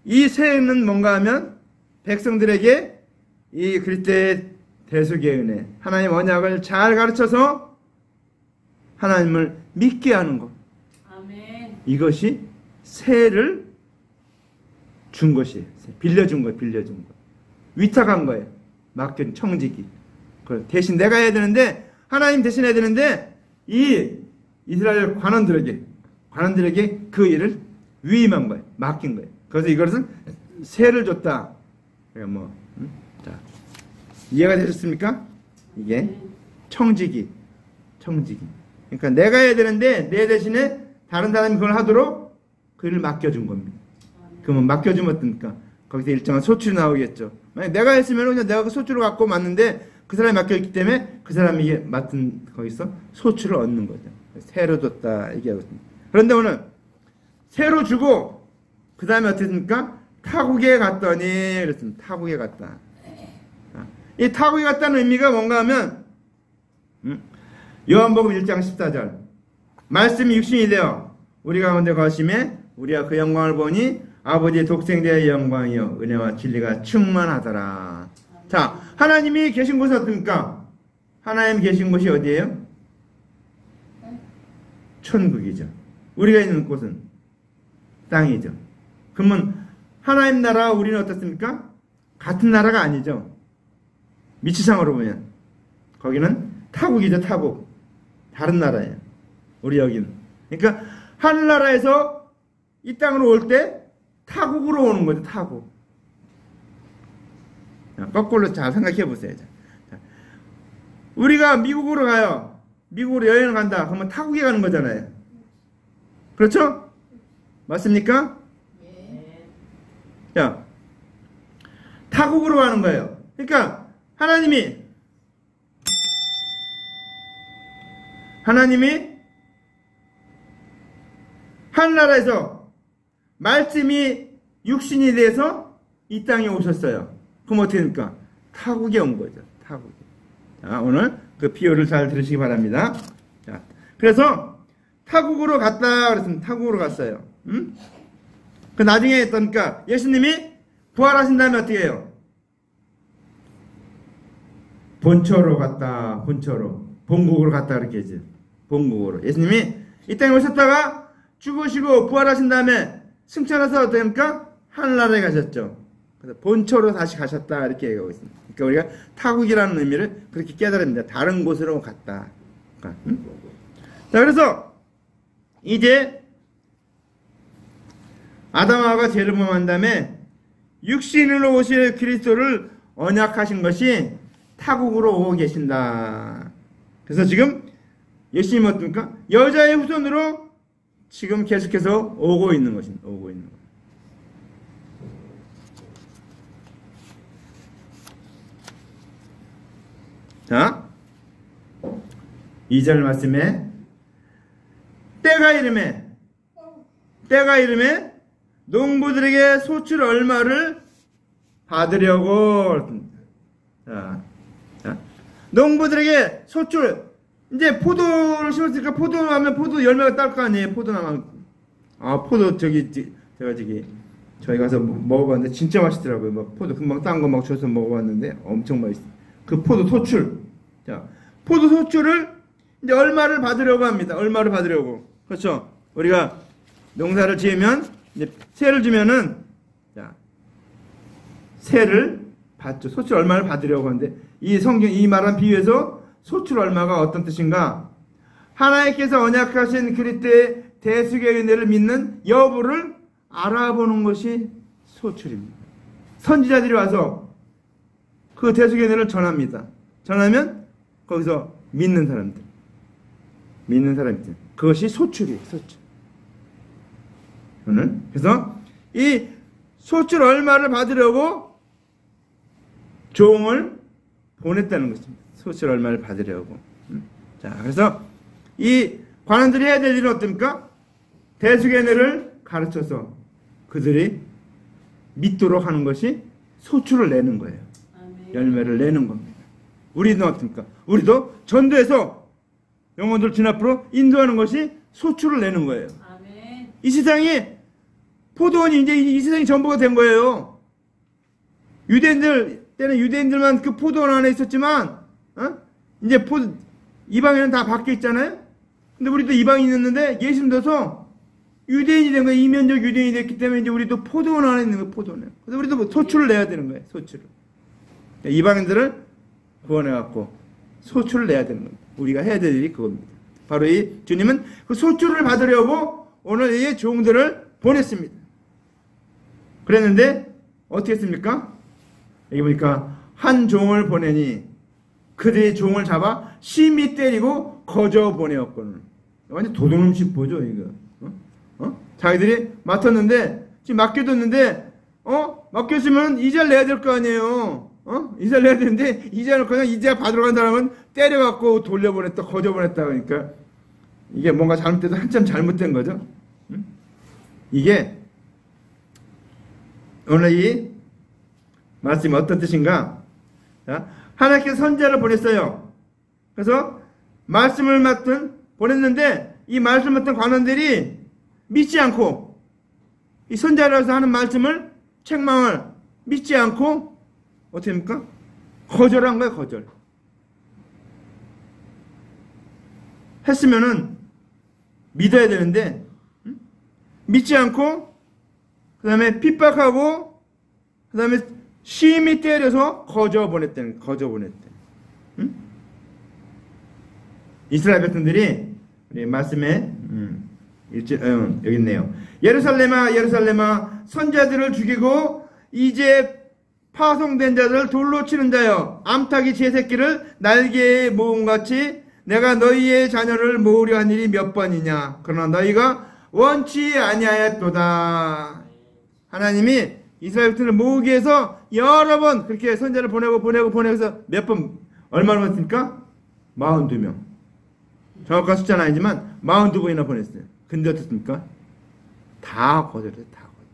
이 세는 뭔가 하면 백성들에게 이 그리스도의 대속의 은혜, 하나님 언약을 잘 가르쳐서 하나님을 믿게 하는 것. 아멘. 이것이 세를 준 것이에요. 빌려준 거. 위탁한 거예요. 맡긴 청지기. 대신 내가 해야 되는데 하나님 대신 해야 되는데 이 이스라엘 관원들에게 그 일을 위임한 거예요. 맡긴 거예요. 그래서 이것은 세를 줬다. 뭐 자, 이해가 되셨습니까? 이게 청지기. 그러니까 내가 해야 되는데 내 대신에 다른 사람이 그걸 하도록 그 일을 맡겨준 겁니다. 그러면 맡겨주면 어떻습니까? 거기서 일정한 소출이 나오겠죠. 만약 내가 했으면 그냥 내가 그 소출을 갖고 맡는데 그 사람이 맡겨있기 때문에 그 사람이 맡은 거기서 소출을 얻는 거죠. 세로 줬다 얘기하거든요. 그런데 오늘 세로 주고 그 다음에 어떻게 했습니까? 타국에 갔더니 그랬습니다. 타국에 갔다. 이 타국에 갔다는 의미가 뭔가 하면 요한복음 1장 14절 말씀이 육신이 되어 우리 가운데 거하심에 우리가 그 영광을 보니 아버지의 독생자의 영광이요 은혜와 진리가 충만하더라. 자, 하나님이 계신 곳은 어떻습니까? 하나님 계신 곳이 어디예요? 천국이죠. 우리가 있는 곳은 땅이죠. 그러면 하나님 나라와 우리는 어떻습니까? 같은 나라가 아니죠. 미치상으로 보면 거기는 타국이죠. 타국. 다른 나라예요. 우리 여기는. 그러니까 하늘나라에서 이 땅으로 올 때 타국으로 오는 거죠. 타국. 거꾸로 잘 생각해 보세요. 우리가 미국으로 가요. 미국으로 여행을 간다. 그러면 타국에 가는 거잖아요. 그렇죠? 맞습니까? 자, 타국으로 가는 거예요. 그러니까 하나님이 하늘나라에서 말씀이 육신이 돼서 이 땅에 오셨어요. 그럼 어떻게 됩니까? 타국에 온 거죠. 타국에. 자, 오늘 그 비유를 잘 들으시기 바랍니다. 자, 그래서 타국으로 갔다 그랬습니다. 타국으로 갔어요. 그 나중에 어떠니까 예수님이 부활하신 다음에 어떻게 해요? 본처로 갔다. 본국으로 갔다 그렇게 했죠. 본국으로. 예수님이 이 땅에 오셨다가 죽으시고 부활하신 다음에 승천해서 어떻게 합니까? 하늘나라에 가셨죠. 그래서 본처로 다시 가셨다 이렇게 얘기하고 있습니다. 그러니까 우리가 타국이라는 의미를 그렇게 깨달아야 됩니다. 다른 곳으로 갔다. 그러니까, 자, 그래서 이제 아담하가 죄를 범한 다음에 육신으로 오실 그리스도를 언약하신 것이 타국으로 오고 계신다. 그래서 지금 예수님은 어떻습니까? 여자의 후손으로 지금 계속해서 오고 있는 것입니다. 자, 2절 말씀에 때가 이름에 농부들에게 소출 얼마를 받으려고. 자, 농부들에게 소출, 이제 포도를 심었으니까 포도하면 포도 열매가 딸 거 아니에요. 포도 나면. 포도 제가 저희 가서 먹어봤는데 진짜 맛있더라고요. 막 포도 금방 딴 거 막 줘서 먹어봤는데 엄청 맛있어. 그 포도 소출. 자, 포도 소출을 이제 얼마를 받으려고 합니다. 얼마를 받으려고. 그렇죠? 우리가 농사를 지으면 이제 세를 주면은, 자, 세를 받죠. 소출 얼마를 받으려고 하는데, 이 말한 비유에서 소출 얼마가 어떤 뜻인가? 하나님께서 언약하신 그리스도의 대속의 은혜를 믿는 여부를 알아보는 것이 소출입니다. 선지자들이 와서 그 대속의 은혜를 전합니다. 전하면 거기서 믿는 사람들. 그것이 소출이에요. 소출. 그래서 이 소출 얼마를 받으려고 종을 보냈다는 것입니다. 소출 얼마를 받으려고. 자, 그래서 이 관원들이 해야 될 일은 어떻습니까? 대속의 은혜를 가르쳐서 그들이 믿도록 하는 것이 소출을 내는 거예요. 아멘. 열매를 내는 겁니다. 우리는 어떻습니까? 우리도 전도해서 영혼들 주 앞으로 인도하는 것이 소출을 내는 거예요. 아멘. 이 세상에 포도원이 이제 이 세상이 전부가 된 거예요. 유대인들 때는 유대인들만 그 포도원 안에 있었지만, 이제 이방인은 다 밖에 있잖아요. 근데 우리도 이방인이 있는데 예수 믿어서 유대인이 된 거예요. 이면적 유대인이 됐기 때문에 이제 우리도 포도원 안에 있는 거예요. 포도원에. 그래서 우리도 소출을 내야 되는 거예요. 소출을. 이방인들을 구원해갖고 소출을 내야 되는 겁니다. 우리가 해야 될 일이 그겁니다. 바로 이 주님은 그 소출을 받으려고 오늘 이 종들을 보냈습니다. 그랬는데 어떻게 했습니까? 여기 보니까 한 종을 보내니 그들이 종을 잡아 심히 때리고 거저 보내었거늘. 완전 도둑놈식 보죠 이거. 자기들이 맡았는데 지금 맡겨뒀는데 맡겼으면 이자를 내야 될 거 아니에요. 이자를 내야 되는데 이자를 그냥 이자 받으러 간 사람은 때려갖고 돌려보냈다 거저 보냈다 그러니까 이게 뭔가 잘못돼도 한참 잘못된 거죠. 이게 오늘 이 말씀이 어떤 뜻인가? 자, 하나님께서 선지자를 보냈어요. 그래서 말씀을 보냈는데 이 말씀을 맡은 관원들이 믿지 않고 이 선지자라서 하는 말씀을 책망을 믿지 않고 어떻게 합니까? 거절한 거예요. 거절. 했으면은 믿어야 되는데 믿지 않고 그 다음에 핍박하고 그 다음에 심히 때려서 거저 보냈대. 응? 이스라엘 백성들이 우리 말씀에 여기 있네요. 예루살렘아 예루살렘아 선지자들을 죽이고 이제 파송된 자들을 돌로 치는 자여 암탉이 제 새끼를 날개에 모음같이 내가 너희의 자녀를 모으려 한 일이 몇 번이냐. 그러나 너희가 원치 아니하였도다. 하나님이 이스라엘 백성을 모으기 위해서 여러 번 그렇게 선지자를 보내고서 몇 번 얼마나 보냈습니까? 42명. 정확한 숫자는 아니지만 42번이나 보냈어요. 근데 어떻습니까? 다 거절해요. 다 거절.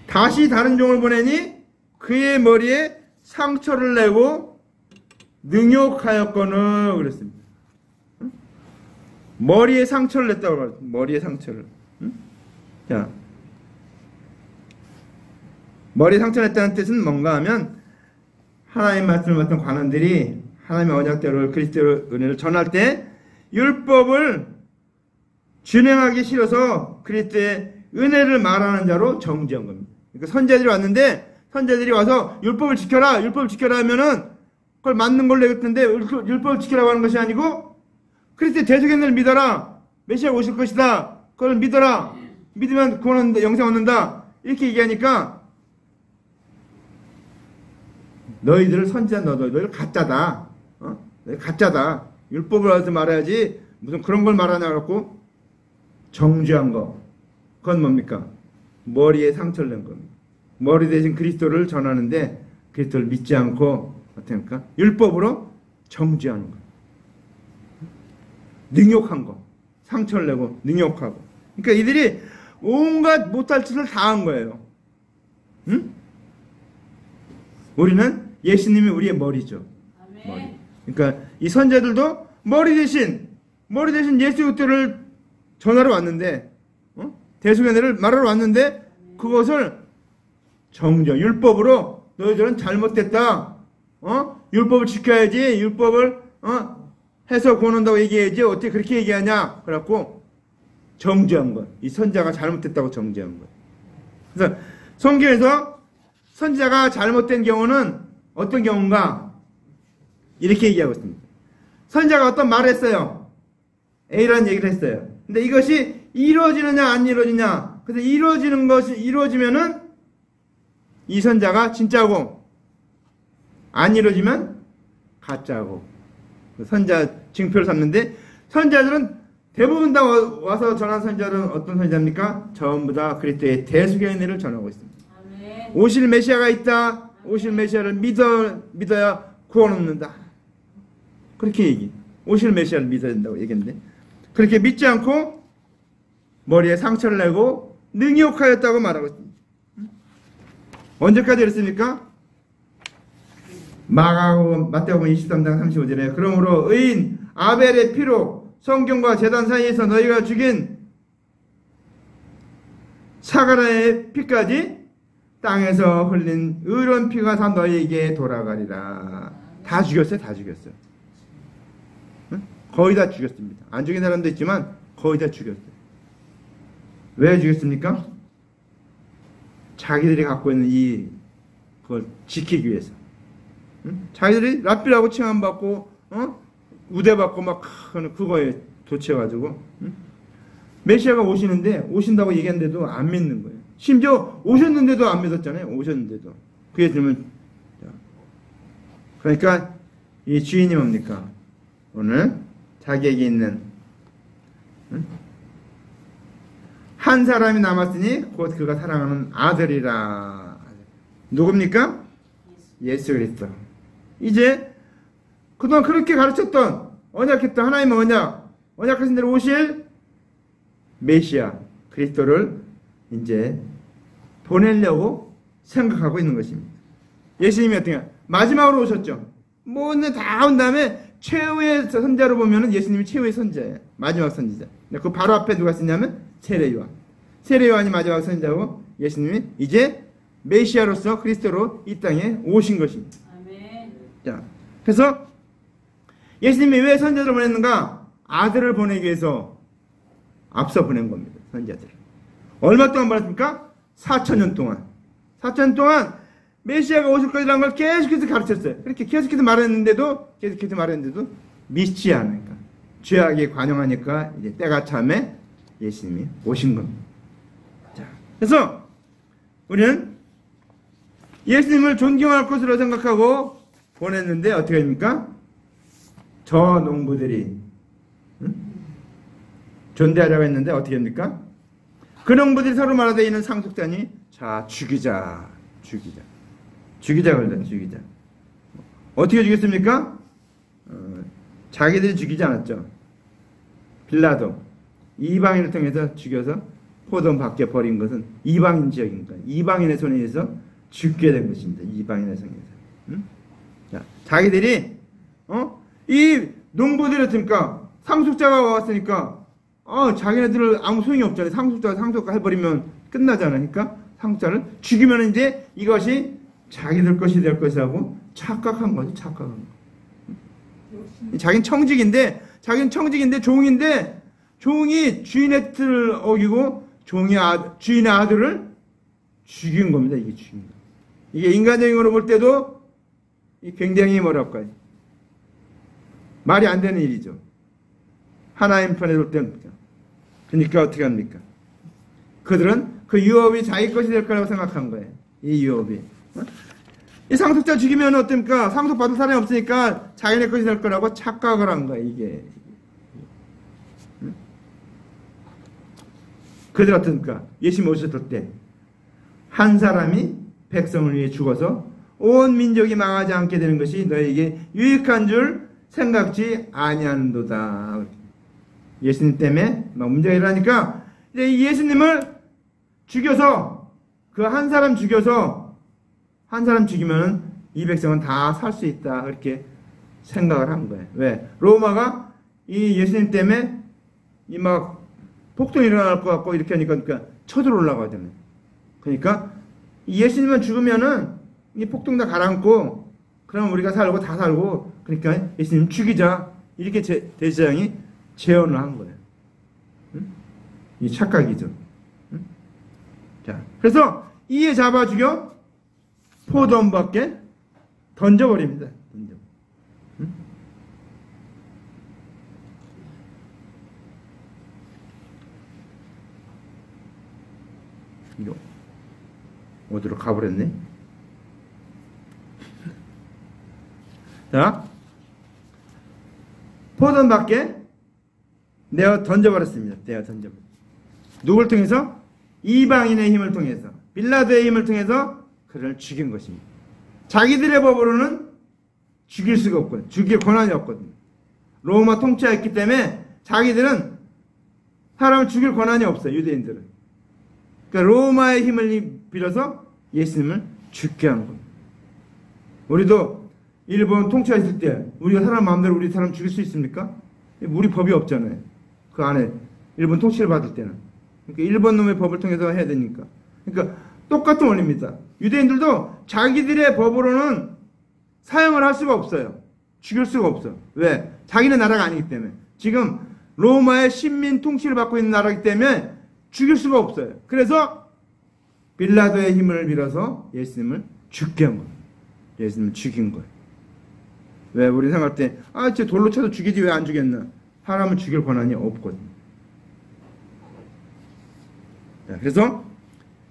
다시 다른 종을 보내니 그의 머리에 상처를 내고 능욕하였거늘 그랬습니다. 응? 머리에 상처를 냈다고 말했어요. 머리에 상처를. 응? 자, 머리에 상처를 냈다는 뜻은 뭔가 하면 하나님 말씀을 맡은 관원들이 하나님의 언약대로 그리스도의 은혜를 전할 때 율법을 준행하기 싫어서 그리스도의 은혜를 말하는 자로 정죄한 겁니다. 그러니까 선지자들이 왔는데 선지자들이 와서 율법을 지켜라 하면은 그걸 맞는 걸로 얘기했는데 율법을 지키라고 하는 것이 아니고 그리스도의 대속의 은혜를 믿어라. 메시아가 오실 것이다. 그걸 믿어라. 믿으면 구원 영생 얻는다. 이렇게 얘기하니까 너희들을 선지자 너희들 가짜다. 가짜다. 율법을 알아서 말해야지 무슨 그런 걸 말하냐고 정죄한 거. 그건 뭡니까? 머리에 상처를 낸 겁니다. 머리 대신 그리스도를 전하는데 그리스도를 믿지 않고 어떻게 합니까? 율법으로 정죄하는 거. 능욕한 거. 상처를 내고 능욕하고. 그러니까 이들이 온갖 못할 짓을 다 한 거예요. 응? 우리는 예수님이 우리의 머리죠. 머리. 그러니까 이 선자들도 머리 대신 예수 그리스도를 전하러 왔는데, 대속연애를 말하러 왔는데, 그것을 정정 율법으로 너희들은 잘못됐다. 율법을 지켜야지. 율법을 해서 구원한다고 얘기해야지. 어떻게 그렇게 얘기하냐? 그래갖고 정죄한 것. 이 선자가 잘못됐다고 정죄한 것. 그래서 성경에서 선자가 잘못된 경우는 어떤 경우인가? 이렇게 얘기하고 있습니다. 선자가 어떤 말을 했어요. A라는 얘기를 했어요. 근데 이것이 이루어지느냐 안 이루어지냐. 그래서 이루어지는 것이 이루어지면은 이 선자가 진짜고, 안 이루어지면 가짜고. 선자 징표를 삼는데, 선자들은 대부분 다 와서 전한 선자들은 어떤 선자입니까? 전부 다 그리스도의 대속의 은혜를 전하고 있습니다. 아멘. 오실 메시아가 있다. 오실 메시아를 믿어야 구원 얻는다. 그렇게 얘기. 오실 메시아를 믿어야 된다고 얘기했는데, 그렇게 믿지 않고 머리에 상처를 내고 능욕하였다고 말하고 있습니다. 언제까지 그랬습니까? 마태복음 23장 35절에 그러므로 의인 아벨의 피로 성경과 제단 사이에서 너희가 죽인 사가라의 피까지 땅에서 흘린 의로운 피가 다 너희에게 돌아가리라. 다 죽였어요. 다 죽였어요. 응? 거의 다 죽였습니다. 안 죽인 사람도 있지만 거의 다 죽였어요. 왜 죽였습니까? 자기들이 갖고 있는 그걸 지키기 위해서. 응? 자기들이 랍비라고 칭함받고, 우대받고 막, 그거에 도취해가지고, 응? 메시아가 오신다고 얘기했는데도 안 믿는 거예요. 심지어 오셨는데도 안 믿었잖아요. 오셨는데도. 그게 들으면, 그러니까, 이 주인이 뭡니까? 오늘 자기에게 있는, 응? 한 사람이 남았으니 곧 그가 사랑하는 아들이라. 누굽니까? 예수 그리스도. 이제 그동안 그렇게 가르쳤던, 언약했던 하나님의 언약하신 대로 오실 메시아 그리스도를 이제 보내려고 생각하고 있는 것입니다. 예수님이 어떻게 마지막으로 오셨죠. 모든 다 온 다음에 최후의 선자로 보면은 예수님이 최후의 선자예요. 마지막 선지자. 그 바로 앞에 누가 있냐면 세례요한. 세례요한이 마지막 선자고, 예수님이 이제 메시아로서 그리스도로 이 땅에 오신 것입니다. 아멘. 자, 그래서 예수님이 왜 선자들을 보냈는가? 아들을 보내기 위해서 앞서 보낸 겁니다. 선자들. 얼마 동안 보냈습니까? 4,000년 동안. 4,000년 동안 메시아가 오실 것이라는 걸 계속해서 가르쳤어요. 그렇게 계속해서 말했는데도 믿지 않으니까, 죄악에 관영하니까 이제 때가 참에 예수님이 오신 겁니다. 자, 그래서 우리는 예수님을 존경할 것으로 생각하고 보냈는데 어떻게 됩니까? 저 농부들이 존대하려고 했는데 어떻게 됩니까? 그 농부들이 서로 말하되 있는 상속자니 자 죽이자 걸려. 어떻게 죽였습니까? 자기들이 죽이지 않았죠. 빌라도 이방인을 통해서 죽여서 포도원 밖에 버린 것은 이방인 지역이니까 이방인의 손에 의해서 죽게 된 것입니다. 이방인의 손에 의해서. 응? 자, 자기들이 이 농부들이 어떻습니까? 상속자가 왔으니까 자기네들은 아무 소용이 없잖아요. 상속자 해버리면 끝나잖아요. 그러니까 상속자를 죽이면 이제 이것이 자기들 것이 될 것이라고 착각한 거죠. 착각한 거. 자기는 청직인데 종인데 종이 주인의 뜻을 어기고 주인의 아들을 죽인 겁니다. 이게 죽인 거. 이게 인간적으로 볼 때도 굉장히 뭐랄까요? 말이 안 되는 일이죠. 하나님 편에 볼 때는. 그러니까 어떻게 합니까? 그들은 그 유업이 자기 것이 될 거라고 생각한 거예요. 이 유업이. 이 상속자 죽이면 어떻습니까? 상속받을 사람이 없으니까 자기네 것이 될 거라고 착각을 한 거예요. 이게. 그들 어떻습니까? 예수님이 오셨을 때 한 사람이 백성을 위해 죽어서 온 민족이 망하지 않게 되는 것이 너에게 유익한 줄 생각지 아니하는도다. 예수님 때문에 막 문제가 일어나니까 이제 예수님을 죽여서 그 한 사람 죽여서 한 사람 죽이면 이 백성은 다 살 수 있다 그렇게 생각을 한 거예요. 왜? 로마가 이 예수님 때문에 이 막 폭동이 일어날 것 같고 이렇게 하니까 그러니까 쳐들어올라가잖아요. 그러니까 예수님만 죽으면은 이 폭동 다 가라앉고 그러면 우리가 살고 다 살고 그러니까 예수님 죽이자 이렇게 대제사장이 제언을 한 거예요. 응? 이 착각이죠. 응? 자, 그래서 이에 잡아 죽여 포도원 밖에 던져버립니다. 응? 이거 어디로 가버렸네. 자, 포도원 밖에 내어 던져버렸습니다. 내어 던져버렸습니다. 누굴 통해서? 이방인의 힘을 통해서, 빌라도의 힘을 통해서 그를 죽인 것입니다. 자기들의 법으로는 죽일 수가 없거든요. 죽일 권한이 없거든요. 로마 통치하였기 때문에 자기들은 사람을 죽일 권한이 없어요. 유대인들은. 그러니까 로마의 힘을 빌어서 예수님을 죽게 한 겁니다. 우리도 일본 통치했을 때 우리가 사람 마음대로 우리 사람 죽일 수 있습니까? 우리 법이 없잖아요. 그 안에 일본 통치를 받을 때는. 그러니까 일본 놈의 법을 통해서 해야 되니까. 그러니까 똑같은 원리입니다. 유대인들도 자기들의 법으로는 사용을 할 수가 없어요. 죽일 수가 없어. 왜? 자기네 나라가 아니기 때문에. 지금 로마의 신민 통치를 받고 있는 나라이기 때문에 죽일 수가 없어요. 그래서 빌라도의 힘을 빌어서 예수님을 죽게 한 거예요. 예수님을 죽인 거예요. 왜? 우리 생각할 때 쟤 돌로 쳐도 죽이지 왜 안 죽였나? 사람을 죽일 권한이 없거든요. 자, 그래서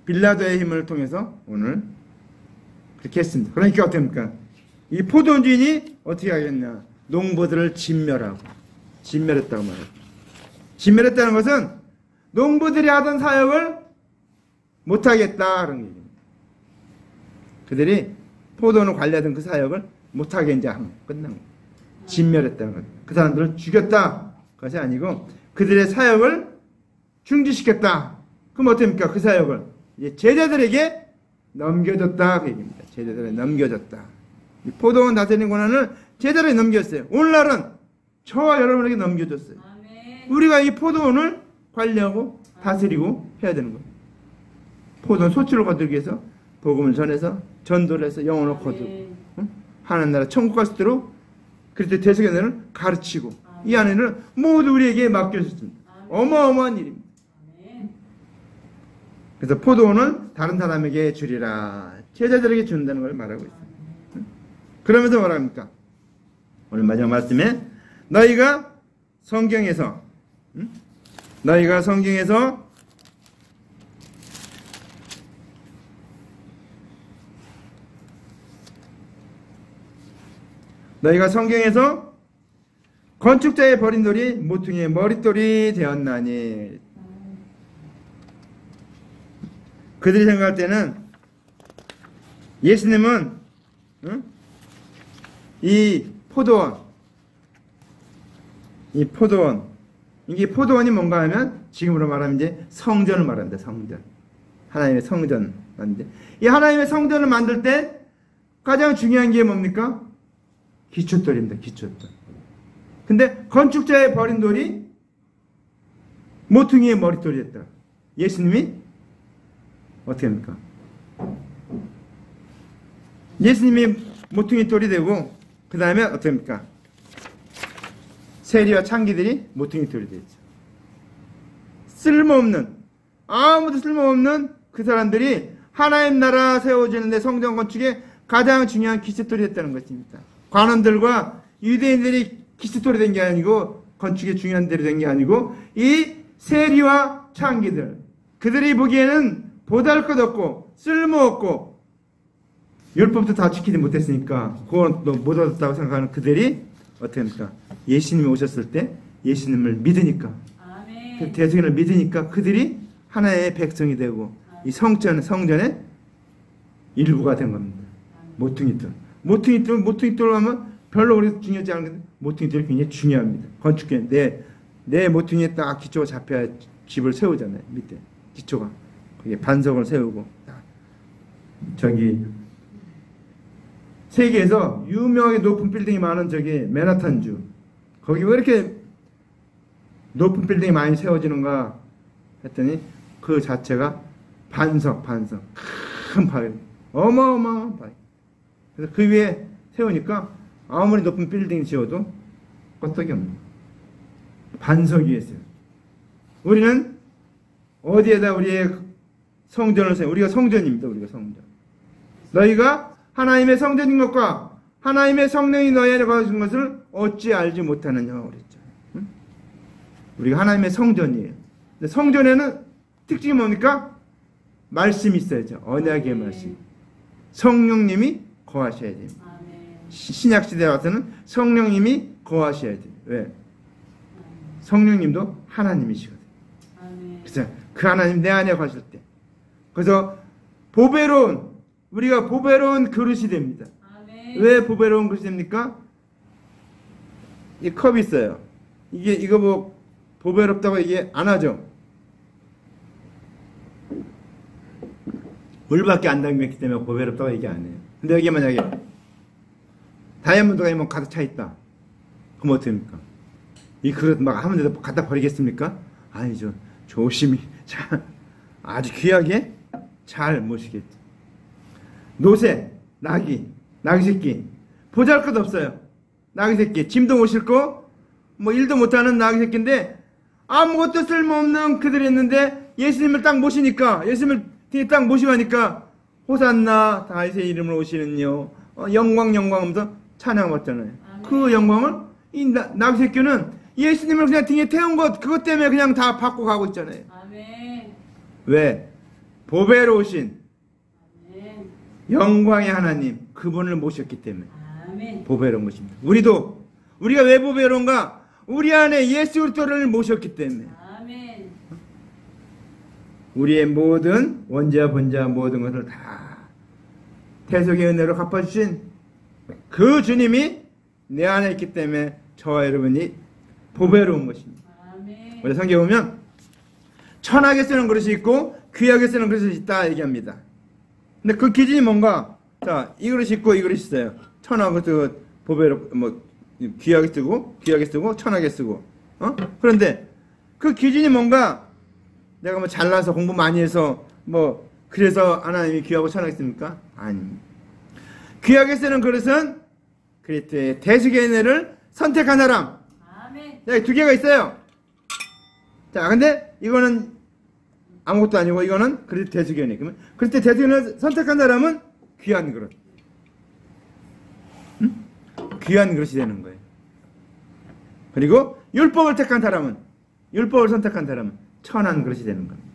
빌라도의 힘을 통해서 오늘 그렇게 했습니다. 그러니까 어떻게 합니까? 이 포도원 주인이 어떻게 하겠냐? 농부들을 진멸하고 진멸했다고 말해요. 진멸했다는 것은 농부들이 하던 사역을 못하겠다 그런 얘기입니다. 그들이 포도원을 관리하던 그 사역을 못하게 이제 하면 끝난 거예요. 진멸했다는 거예요. 그 사람들을 죽였다 그것이 아니고 그들의 사역을 중지시켰다. 그럼 어떻습니까? 그 사역을 이제 제자들에게 넘겨줬다 그 얘기입니다. 제자들에게 넘겨줬다. 이 포도원 다스리는 권한을 제자들에게 넘겼어요. 오늘날은 저와 여러분에게 넘겨줬어요. 아멘. 우리가 이 포도원을 관리하고 다스리고 해야 되는 거예요. 포도원 소출을 거두기 위해서 복음을 전해서 전도를 해서 영혼을 거두고 응? 하나님 나라 천국 갈 수 있도록 그리스도의 대속연단을 가르치고 이 안에는 모두 우리에게 맡겨졌습니다. 어마어마한 일입니다. 그래서 포도원은 다른 사람에게 주리라. 제자들에게 준다는 걸 말하고 있습니다. 그러면서 뭐랍니까? 오늘 마지막 말씀에 너희가 성경에서 건축자의 버린 돌이 모퉁이의 머릿돌이 되었나니. 그들이 생각할 때는 예수님은 이 포도원 이게 포도원이 뭔가 하면 지금으로 말하면 이제 성전을 말합니다. 성전. 하나님의 성전 만들. 이 하나님의 성전을 만들 때 가장 중요한 게 뭡니까? 기초돌입니다. 기초돌. 근데 건축자의 버린 돌이 모퉁이의 머릿돌이 됐다. 예수님이 어떻게 합니까? 예수님이 모퉁이 돌이 되고 그 다음에 어떻게 합니까? 세리와 창기들이 모퉁이 돌이 되죠. 아무도 쓸모없는 그 사람들이 하나님 나라 세워지는데 성전 건축에 가장 중요한 기초돌이 됐다는 것입니다. 관원들과 유대인들이 기초돌이 된 게 아니고 건축에 중요한 데로 된 게 아니고 이 세리와 창기들 그들이 보기에는 보잘것없고 쓸모없고 율법도 다 지키지 못했으니까 그건 또 못 얻었다고 생각하는 그들이 어떻게 합니까? 예수님이 오셨을 때 예수님을 믿으니까 그 대속인을 믿으니까 그들이 하나의 백성이 되고 이 성전의 일부가 된 겁니다. 모퉁이돌 하면 별로 우리 중요하지 않은 건데 모퉁이돌이 굉장히 중요합니다. 건축에 내 모퉁이에 딱 기초가 잡혀야 집을 세우잖아요. 밑에 기초가 이게 반석을 세우고. 저기 세계에서 유명하게 높은 빌딩이 많은 저기 맨하탄주, 거기 왜 이렇게 높은 빌딩이 많이 세워지는가 했더니 그 자체가 반석 큰 바위, 어마어마한 바위. 그래서 그 위에 세우니까 아무리 높은 빌딩 지어도 껐떡이 없는 반석 위에 있어요. 우리는 어디에다 우리의 성전을 세워? 우리가 성전입니다. 우리가 성전. 너희가 하나님의 성전인 것과 하나님의 성령이 너희에게 거하신 것을 어찌 알지 못하느냐 그랬죠. 응? 우리가 하나님의 성전이에요. 근데 성전에는 특징이 뭡니까? 말씀이 있어야죠. 언약의 말씀. 성령님이 거하셔야 됩니다. 신약시대에 와서는 성령님이 거하셔야 돼요. 왜? 성령님도 하나님이시거든요. 그래서 그 하나님 내 안에 거하실 때, 그래서 우리가 보배로운 그릇이 됩니다. 왜 보배로운 그릇이 됩니까? 이 컵이 있어요. 이거 뭐 보배롭다고 얘기 안 하죠. 물밖에 안 담겼기 때문에 보배롭다고 얘기 안 해요. 근데 여기 만약에 다이아몬드가 뭐 가득 차 있다. 그럼 어떻게 합니까? 이 그릇 막 아무 데도 갖다 버리겠습니까? 아니죠. 조심히 잘, 아주 귀하게 잘 모시겠죠. 노새, 나귀 새끼 보잘것 없어요. 나귀 새끼 짐도 못 싣고 뭐 일도 못하는 나귀 새끼인데 아무것도 쓸모없는 그들이 있는데 예수님을 딱 모시니까, 예수님을 뒤에 딱 모시고 하니까 호산나 다윗의 이름으로 오시는요 영광 하면서 찬양 받잖아요. 그 영광을 이 나귀 새끼는 예수님을 그냥 등에 태운 것, 그것 때문에 그냥 다 받고 가고 있잖아요. 아멘. 왜? 보배로우신 영광의 하나님, 그분을 모셨기 때문에 아멘. 보배로운 것입니다. 우리가 왜 보배로운가? 우리 안에 예수 그리스도를 모셨기 때문에. 아멘. 우리의 모든 원죄와 본죄와 모든 것을 다 대속의 은혜로 갚아주신 그 주님이 내 안에 있기 때문에 저와 여러분이 보배로운 것입니다. 아멘. 우리 성경에 보면 천하게 쓰는 그릇이 있고 귀하게 쓰는 그릇이 있다 얘기합니다. 근데 그 기준이 뭔가? 자, 이 그릇이 있고 이 그릇이 있어요. 천하고 쓰고 보배로 뭐 귀하게 쓰고 천하게 쓰고. 그런데 그 기준이 뭔가? 내가 뭐 잘나서 공부 많이 해서 뭐 그래서 하나님이 귀하고 천하게 씁니까? 아닙니다. 귀하게 쓰는 그릇은 그리스도의 대속의 은혜를 선택한 사람. 아멘. 네, 두 개가 있어요. 자, 근데 이거는 아무것도 아니고 이거는 그리스도 대속의 은혜. 그러면 그리스도 대속의 은혜를 선택한 사람은 귀한 그릇. 응? 귀한 그릇이 되는 거예요. 그리고 율법을 선택한 사람은 천한 그릇이 되는 겁니다.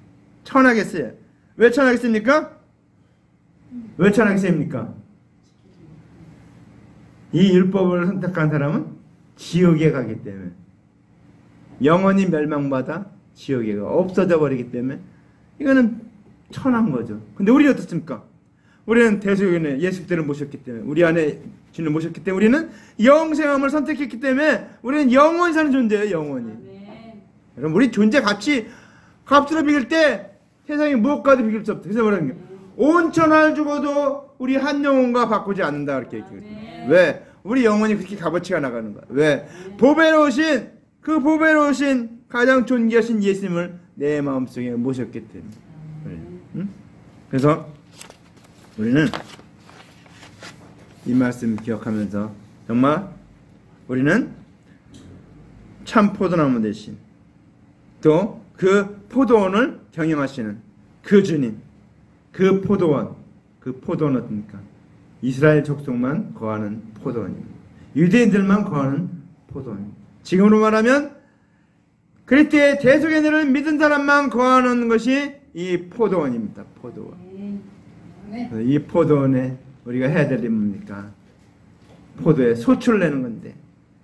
천하게 쓰여요. 왜 천하게 씁니까? 왜 천하게 씁니까? 이 율법을 선택한 사람은 지옥에 가기 때문에, 영원히 멸망받아 지옥에 가 없어져 버리기 때문에 이거는 천한 거죠. 근데 우리는 어떻습니까? 우리는 대속의 은혜, 예수 그리스도를 모셨기 때문에, 우리 안에 주님을 모셨기 때문에 우리는 영생함을 선택했기 때문에 우리는 영원히 사는 존재예요. 영원히. 네. 여러분, 우리 존재 가치 값으로 비길 때 세상에 무엇과도 비길 수 없다. 그래서 뭐라는 거예요? 온 천하를 죽어도 우리 한 영혼과 바꾸지 않는다. 그렇게 얘기해요. 왜? 우리 영혼이 그렇게 값어치가 나가는 거야. 왜? 보배로우신 가장 존귀하신 예수님을 내 마음속에 모셨기 때문에. 그래. 응? 그래서 우리는 이 말씀 기억하면서 정말 우리는 참 포도나무 대신 또 그 포도원을 경영하시는 그 주님, 그 포도원, 그 포도원은 어떻습니까? 이스라엘 족속만 거하는 포도원입니다. 유대인들만 거하는 포도원입니다. 지금으로 말하면 그리스도의 대속의 은혜를 믿은 사람만 거하는 것이 이 포도원입니다. 포도원. 이 포도원에 우리가 해야 될 일은 뭡니까? 포도에 소출을 내는 건데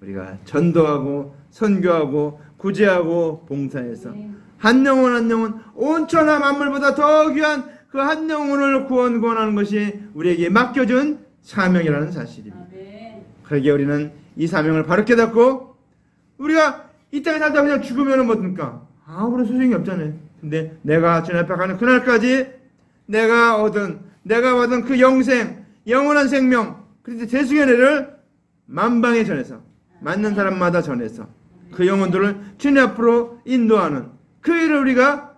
우리가 전도하고 선교하고 구제하고 봉사해서 한 영혼 온 천하 만물보다 더 귀한 그 한 영혼을 구원하는 것이 우리에게 맡겨준 사명이라는 사실입니다. 그러기에 우리는 이 사명을 바로 깨닫고, 우리가 이 땅에 살다 그냥 죽으면 뭡니까? 아무런 소용이 없잖아요. 근데 내가 주님 앞에 가는 그날까지 내가 받은 그 영생, 영원한 생명, 그리스도 대속의 은혜를 만방에 전해서, 맞는 사람마다 전해서 그 영혼들을 주님 앞으로 인도하는 그 일을 우리가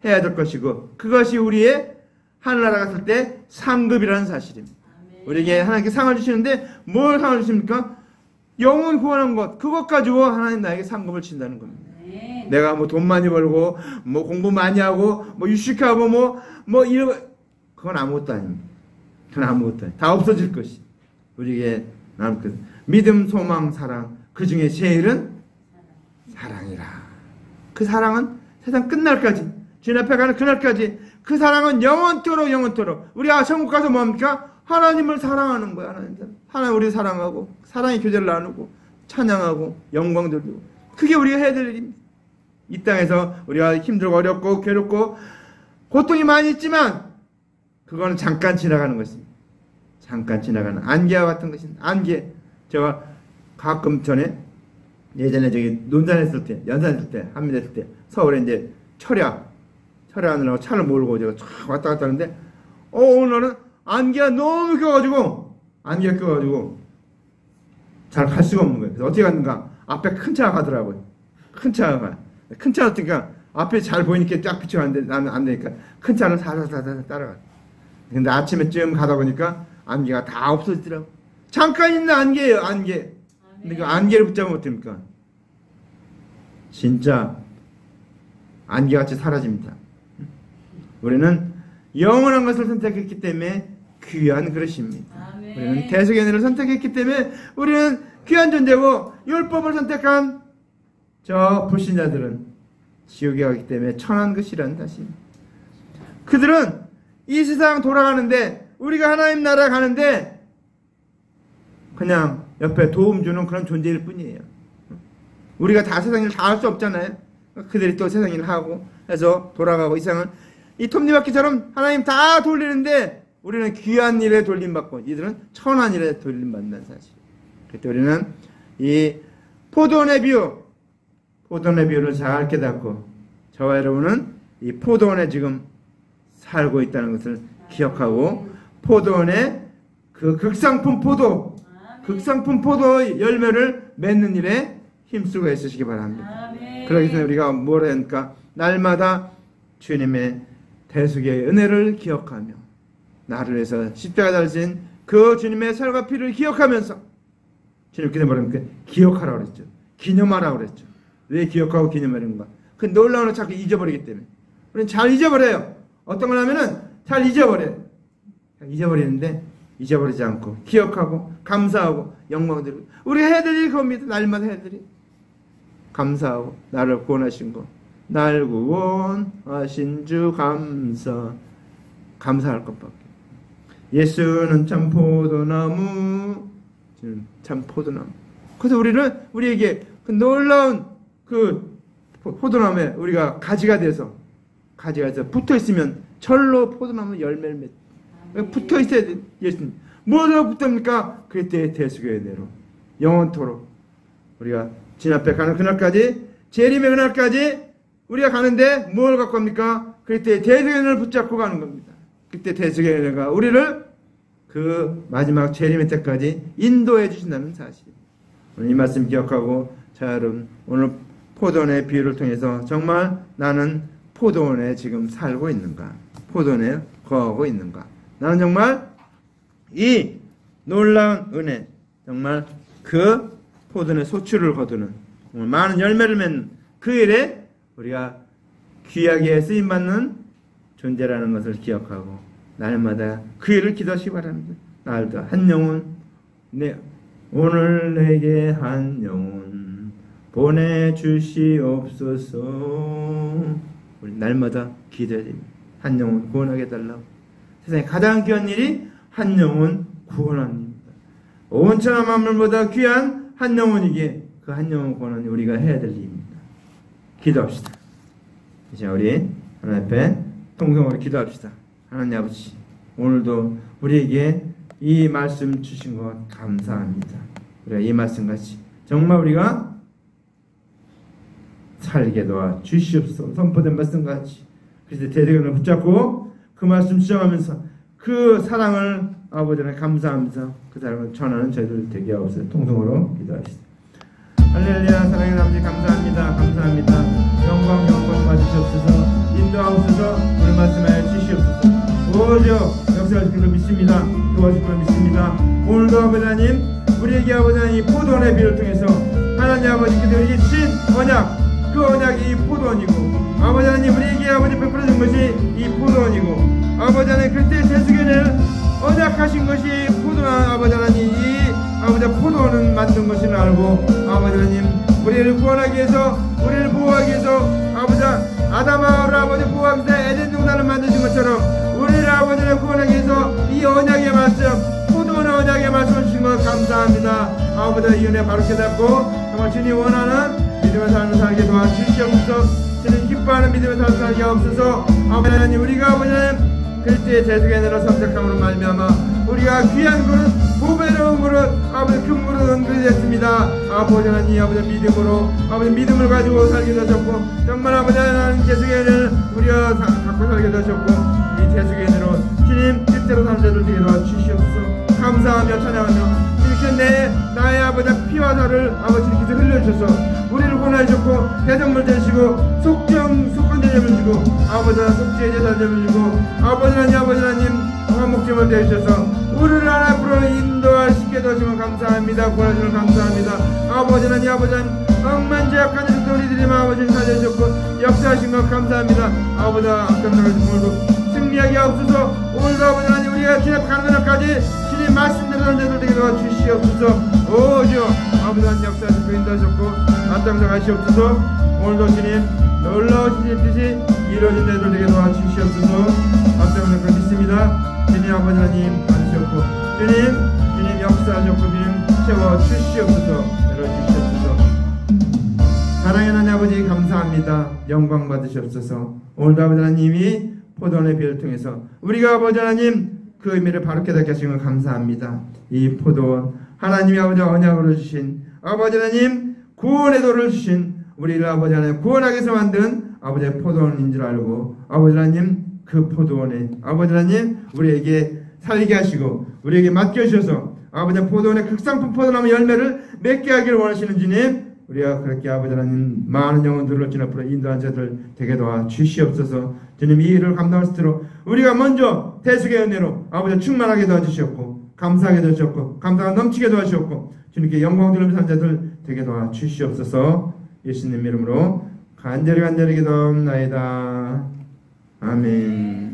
해야 될 것이고, 그것이 우리의 하늘나라 갔을 때 상급이라는 사실입니다. 우리에게 하나님께 상을 주시는데 뭘 상을 주십니까? 영혼 구원한 것, 그것 가지고 하나님 나에게 상급을 주신다는 겁니다. 내가 뭐 돈 많이 벌고 뭐 공부 많이 하고 뭐 유식하고 뭐 이런, 그건 아무것도 아닙니다. 그건 아무것도 아닙니다. 다 없어질 것이 우리에게 남을 것. 믿음, 소망, 사랑, 그 중에 제일은 사랑이라. 그 사랑은 세상 끝날까지, 주님 앞에 가는 그날까지, 그 사랑은 영원토록 우리가 천국 가서 뭡니까? 하나님을 사랑하는 거야. 하나님 우리 사랑하고 사랑의 교제를 나누고 찬양하고 영광 돌리고, 그게 우리가 해야 될 일입니다. 이 땅에서 우리가 힘들고 어렵고 괴롭고 고통이 많이 있지만 그거는 잠깐 지나가는 것입니다. 잠깐 지나가는 안개와 같은 것입니다. 안개. 제가 가끔 전에 예전에 저기 논산했을 때, 연산했을 때, 한민했을 때 서울에 이제 철야하느라고 차를 몰고 제가 쫙 왔다 갔다 하는데 오늘은 안개가 너무 껴가지고 잘 갈 수가 없는 거예요. 그래서 어떻게 갔는가? 앞에 큰 차가 가더라고요. 큰 차가 어떠니까 앞에 잘 보이니까 쫙 비춰가는데 나는 안 되니까 큰 차는 사사사사 따라가. 근데 아침에쯤 가다 보니까 안개가 다 없어지더라고. 잠깐 있는 안개예요, 안개. 근데 그 안개를 붙잡으면 어떡합니까? 진짜 안개같이 사라집니다. 우리는 영원한 것을 선택했기 때문에 귀한 그릇입니다. 우리는 대속의 은혜를 선택했기 때문에 우리는 귀한 존재고, 율법을 선택한 저 불신자들은 지옥에 가기 때문에 천한 것이라는 사실입니다. 그들은 이 세상 돌아가는데, 우리가 하나님 나라 가는데 그냥 옆에 도움 주는 그런 존재일 뿐이에요. 우리가 다 세상 일 다 할 수 없잖아요. 그들이 또 세상 일을 하고 해서 돌아가고, 이 세상은 이 톱니바퀴처럼 하나님 다 돌리는데 우리는 귀한 일에 돌림받고 이들은 천한 일에 돌림받는 사실. 그때 우리는 이 포도원의 비유를 잘 깨닫고, 저와 여러분은 이 포도원에 지금 살고 있다는 것을 기억하고, 포도원의 그 극상품 포도 열매를 맺는 일에 힘쓰고 있으시기 바랍니다. 그러기 때문에 우리가 뭘 해야 하니까 날마다 주님의 대속의 은혜를 기억하며, 나를 위해서 십자가 달리신 그 주님의 살과 피를 기억하면서, 주님께서 뭐랍니까? 기억하라고 그랬죠. 기념하라고 그랬죠. 왜 기억하고 기념하는가? 그 놀라운 걸 자꾸 잊어버리기 때문에. 우리는 잘 잊어버려요. 어떤 걸 하면은 잘 잊어버려요. 잊어버리는데 잊어버리지 않고 기억하고 감사하고 영광 드리고, 우리가 해야 될 일이 그겁니다. 날마다 해야 될 일. 감사하고, 나를 구원하신 거, 날 구원하신 주 감사할 것밖에. 예수는 참 포도나무, 참 포도나무. 그래서 우리에게 그 놀라운 그 포도나무에 우리가 가지가 돼서 붙어 있으면 절로 포도나무 열매를 맺. 붙어 있어야 돼. 예수님 뭐로 붙습니까? 그때의 대속의 은혜로 영원토록 우리가 진 앞에 가는 그날까지, 재림의 그날까지 우리가 가는데 뭘 갖고 갑니까? 그때 대속의 은혜를 붙잡고 가는 겁니다. 그때 대속의 은혜가 우리를 그 마지막 재림의 때까지 인도해 주신다는 사실. 오늘 이 말씀 기억하고, 자 여러분, 오늘 포도원의 비유를 통해서 정말 나는 포도원에 지금 살고 있는가? 포도원에 거하고 있는가? 나는 정말 이 놀라운 은혜, 정말 그 포도원의 소출을 거두는, 많은 열매를 맺는 그 일에 우리가 귀하게 쓰임받는 존재라는 것을 기억하고, 날마다 그 일을 기도하시기 바랍니다. 날도 한 영혼, 오늘 내게 한 영혼 보내주시옵소서. 우리 날마다 기도해야 됩니다. 한 영혼 구원하게 해달라고. 세상에 가장 귀한 일이 한 영혼 구원하는 일입니다. 온 천하 만물보다 귀한 한 영혼이기에 그 한 영혼 구원은 우리가 해야 될 일입니다. 기도합시다. 이제 우리 하나님 앞에 통성으로 기도합시다. 하나님 아버지, 오늘도 우리에게 이 말씀 주신 것 감사합니다. 우리가 이 말씀같이 정말 우리가 살게 도와 주시옵소서. 선포된 말씀같이 그리스도의 대적을 붙잡고 그 말씀 주장하면서 그 사랑을 아버지는 감사하면서 그 사랑을 전하는 저희들 되게 하옵소서. 통성으로 기도하시죠. 할렐루야. 사랑의 아버지 감사합니다. 감사합니다. 영광 받으시옵소서. 인도하옵소서. 오늘 말씀하여 주시옵소서. 오죠 역사하실 줄로 믿습니다. 도와주실 줄로 믿습니다. 오늘도 아버지 하나님 우리에게 아버지 하나님 포도원의 비를 통해서 하나님 아버지께서 우리에게 주신 언약 그 언약이 이 포도원이고 아버지 하나님 우리에게 아버지 베풀어준 것이 이 포도원이고 아버지 하나님 그때 세수견을 언약하신 것이 포도원 아버지 하나님 이 아버지 포도원을 만든 것을 알고 아버지 하나님 우리를 구원하기 위해서 우리를 보호하기 위해서 아버지 아담하고 아버지 보호하기 위해서 에덴 동산을 만드신 것처럼 우리를 아버지를 구원하기 위해서 이 언약의 말씀 포도원의 언약의 말씀을 주신 것 감사합니다. 아버지 이 은혜 바로 깨닫고 정말 주님 원하는 믿음의 삶을 살게 도와주시옵소서. 주님 기뻐하는 믿음의 삶을 살게 하옵소서. 아버지 하나님 우리가 아버지 하나님 그리스도의 재수의 은혜로 선택함으로 말미암아 우리가 귀한 그릇 보배로운 그릇 아버지 큰 그릇 은그릇이 됐습니다. 아버지 하나님 아버지 믿음으로 아버지 믿음을 가지고 살게 되셨고 정말 아버지 하나님 재수의 은혜를 우리가 갖고 살게 되셨고 이 재수의 은혜로 주님 뜻대로 사는 자들 되게 도와주시옵소서. 감사하며 찬양하며 이렇게 나의 아버지 피와 살을 아버지께서 흘려주셔서 우리를 구원하셨고 대적물 되시고 속건제점을 주고 아버지 속죄의 제사점을 주고 아버지 하나님 화목점을 되주셔서 우리를 하나님으로 인도하시게 되시면 감사합니다. 구원하시면 감사합니다. 아버지 하나님 억만 죄악한 우리들이 아버지를 살려주셨고 역사하신 것 감사합니다. 아버지 앞장서가신 오늘도 승리하게 하옵소서. 오늘도 아버지 하나님 우리가 지나가는 날까지 주님 말씀대로 하는 자들 되게 도와주시옵소서. 오죠 아버지 하나님 역사하시고 인도하셨고 앞장서 가시옵소서. 오늘도 주님 놀라우신 뜻이 이루어진 자들 되게 도와주시옵소서. 앞장서 그 믿습니다. 주님 아버지 하나님 받으셨고 주님 역사하셨고 주님 채워주시옵소서. 열어주시옵소서. 사랑의 하나님 아버지 감사합니다. 영광 받으시옵소서. 오늘도 아버지 하나님이 포도원의 비를 통해서 우리가 아버지 하나님 그 의미를 바로 깨닫게 하신 걸 감사합니다. 이 포도원 하나님이 아버지 언약으로 주신 아버지 하나님 구원의 도를 주신 우리를 아버지 하나님 구원하기 위해서 만든 아버지의 포도원인 줄 알고 아버지 하나님 그 포도원에 아버지 하나님 우리에게 살게 하시고 우리에게 맡겨주셔서 아버지 포도원의 극상품 포도나무 열매를 맺게 하기를 원하시는 주님 우리가 그렇게 아버지 하나님 많은 영혼들을 진 앞으로 인도한 자들 되게 도와 주시옵소서. 주님 이 일을 감당할 수 있도록 우리가 먼저 대속의 은혜로 아버지 충만하게 도와주셨고 감사하게 도와주셨고 감사가 넘치게 도와주셨고 주님께 영광 돌리는 산자들 되게 도와 주시옵소서. 예수님 이름으로 간절히 기도합나이다. 아멘.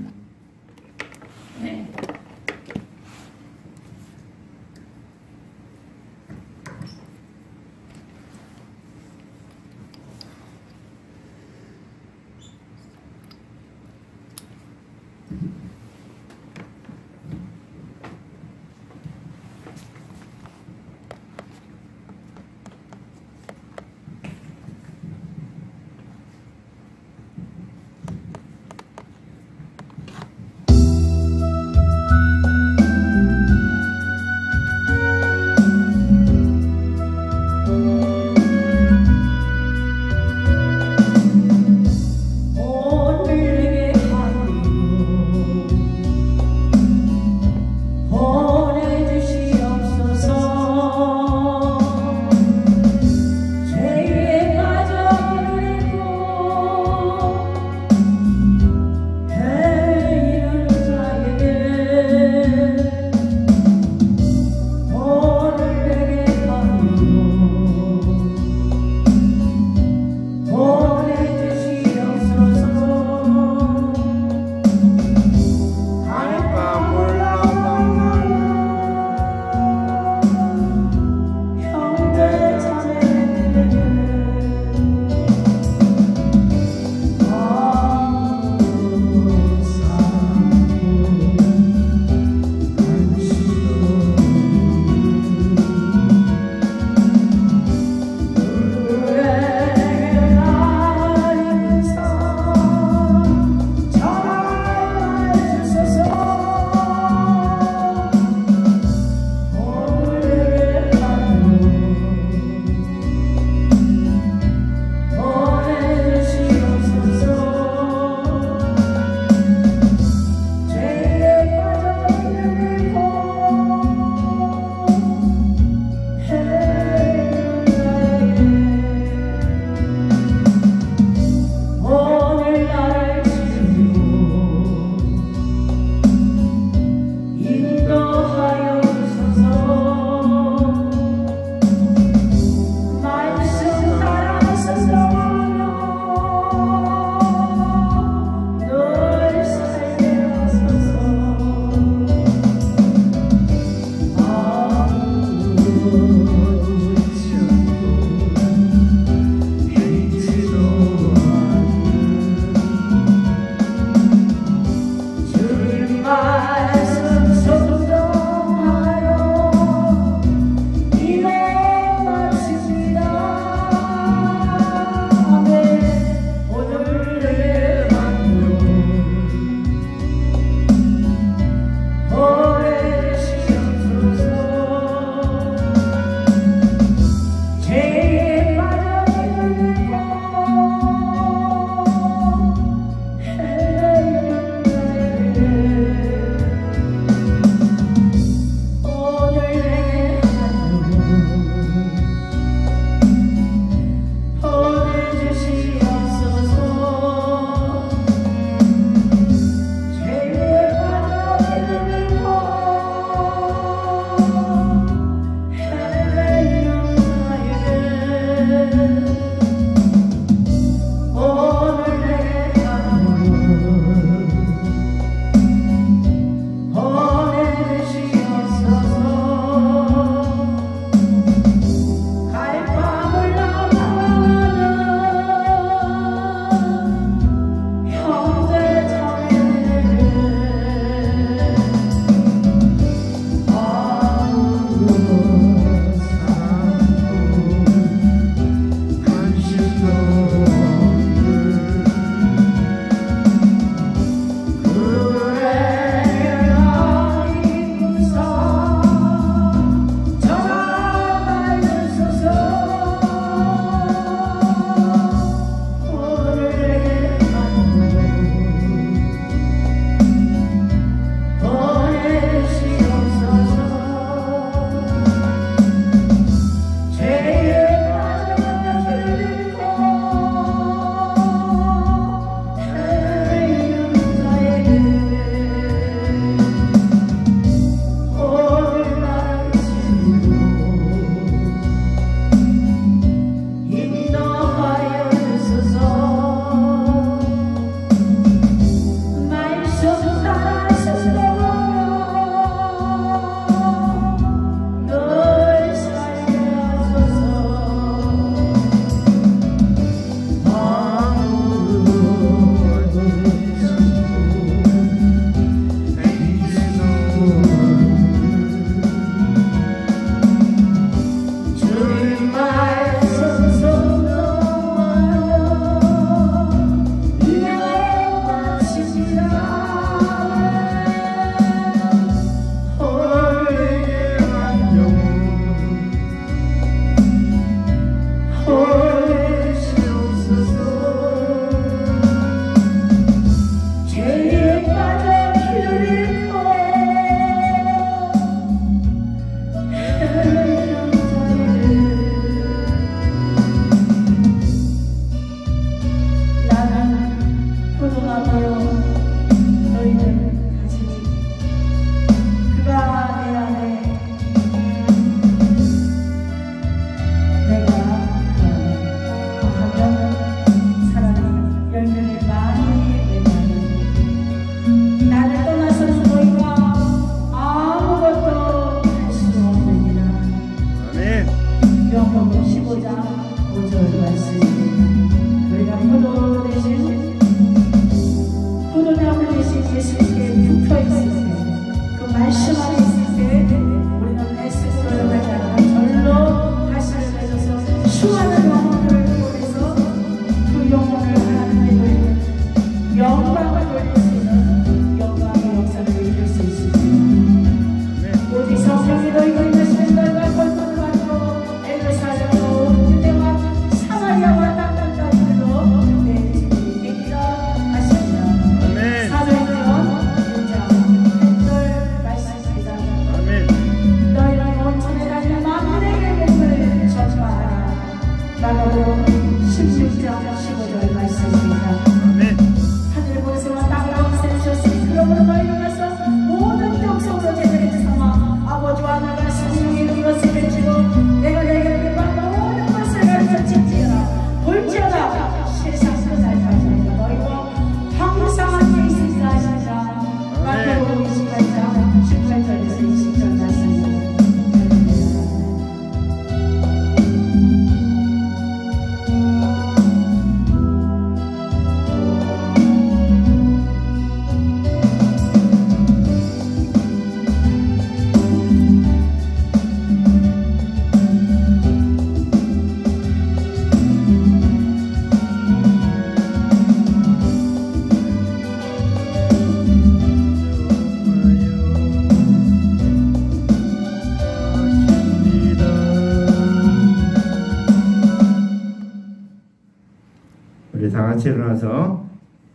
다 같이 일어나서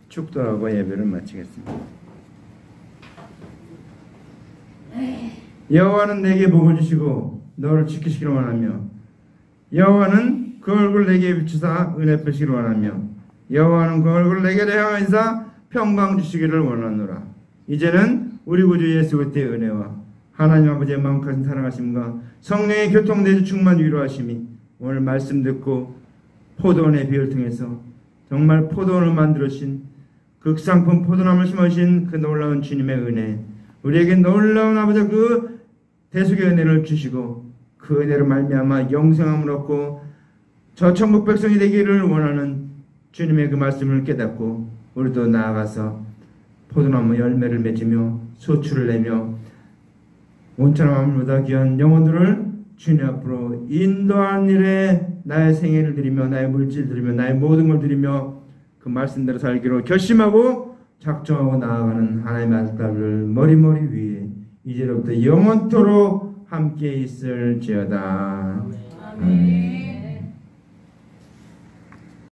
축도하고 예배를 마치겠습니다. 여호와는 내게 복을 주시고 너를 지키시기를 원하며 여호와는 그 얼굴 내게 비추사 은혜 베푸시기를 원하며 여호와는 그 얼굴 내게 향하사 평강 주시기를 원하노라. 이제는 우리 구주 예수 그리스도의 은혜와 하나님 아버지의 마음 크신 사랑하심과 성령의 교통되어 충만 위로하심이 오늘 말씀 듣고 포도원의 비유를 통해서 정말 포도원을 만들으신 극상품 포도나무를 심으신 그 놀라운 주님의 은혜, 우리에게 놀라운 아버지 그 대속의 은혜를 주시고 그 은혜로 말미암아 영생함을 얻고 저 천국 백성이 되기를 원하는 주님의 그 말씀을 깨닫고 우리도 나아가서 포도나무 열매를 맺으며 소출을 내며 온천한 마음보다 귀한 영혼들을 주님 앞으로 인도하는 일에 나의 생애를 드리며 나의 물질 드리며 나의 모든 걸 드리며 그 말씀대로 살기로 결심하고 작정하고 나아가는 하나님의 아들들을 머리머리 위에 이제로부터 영원토록 함께 있을지어다. 아멘.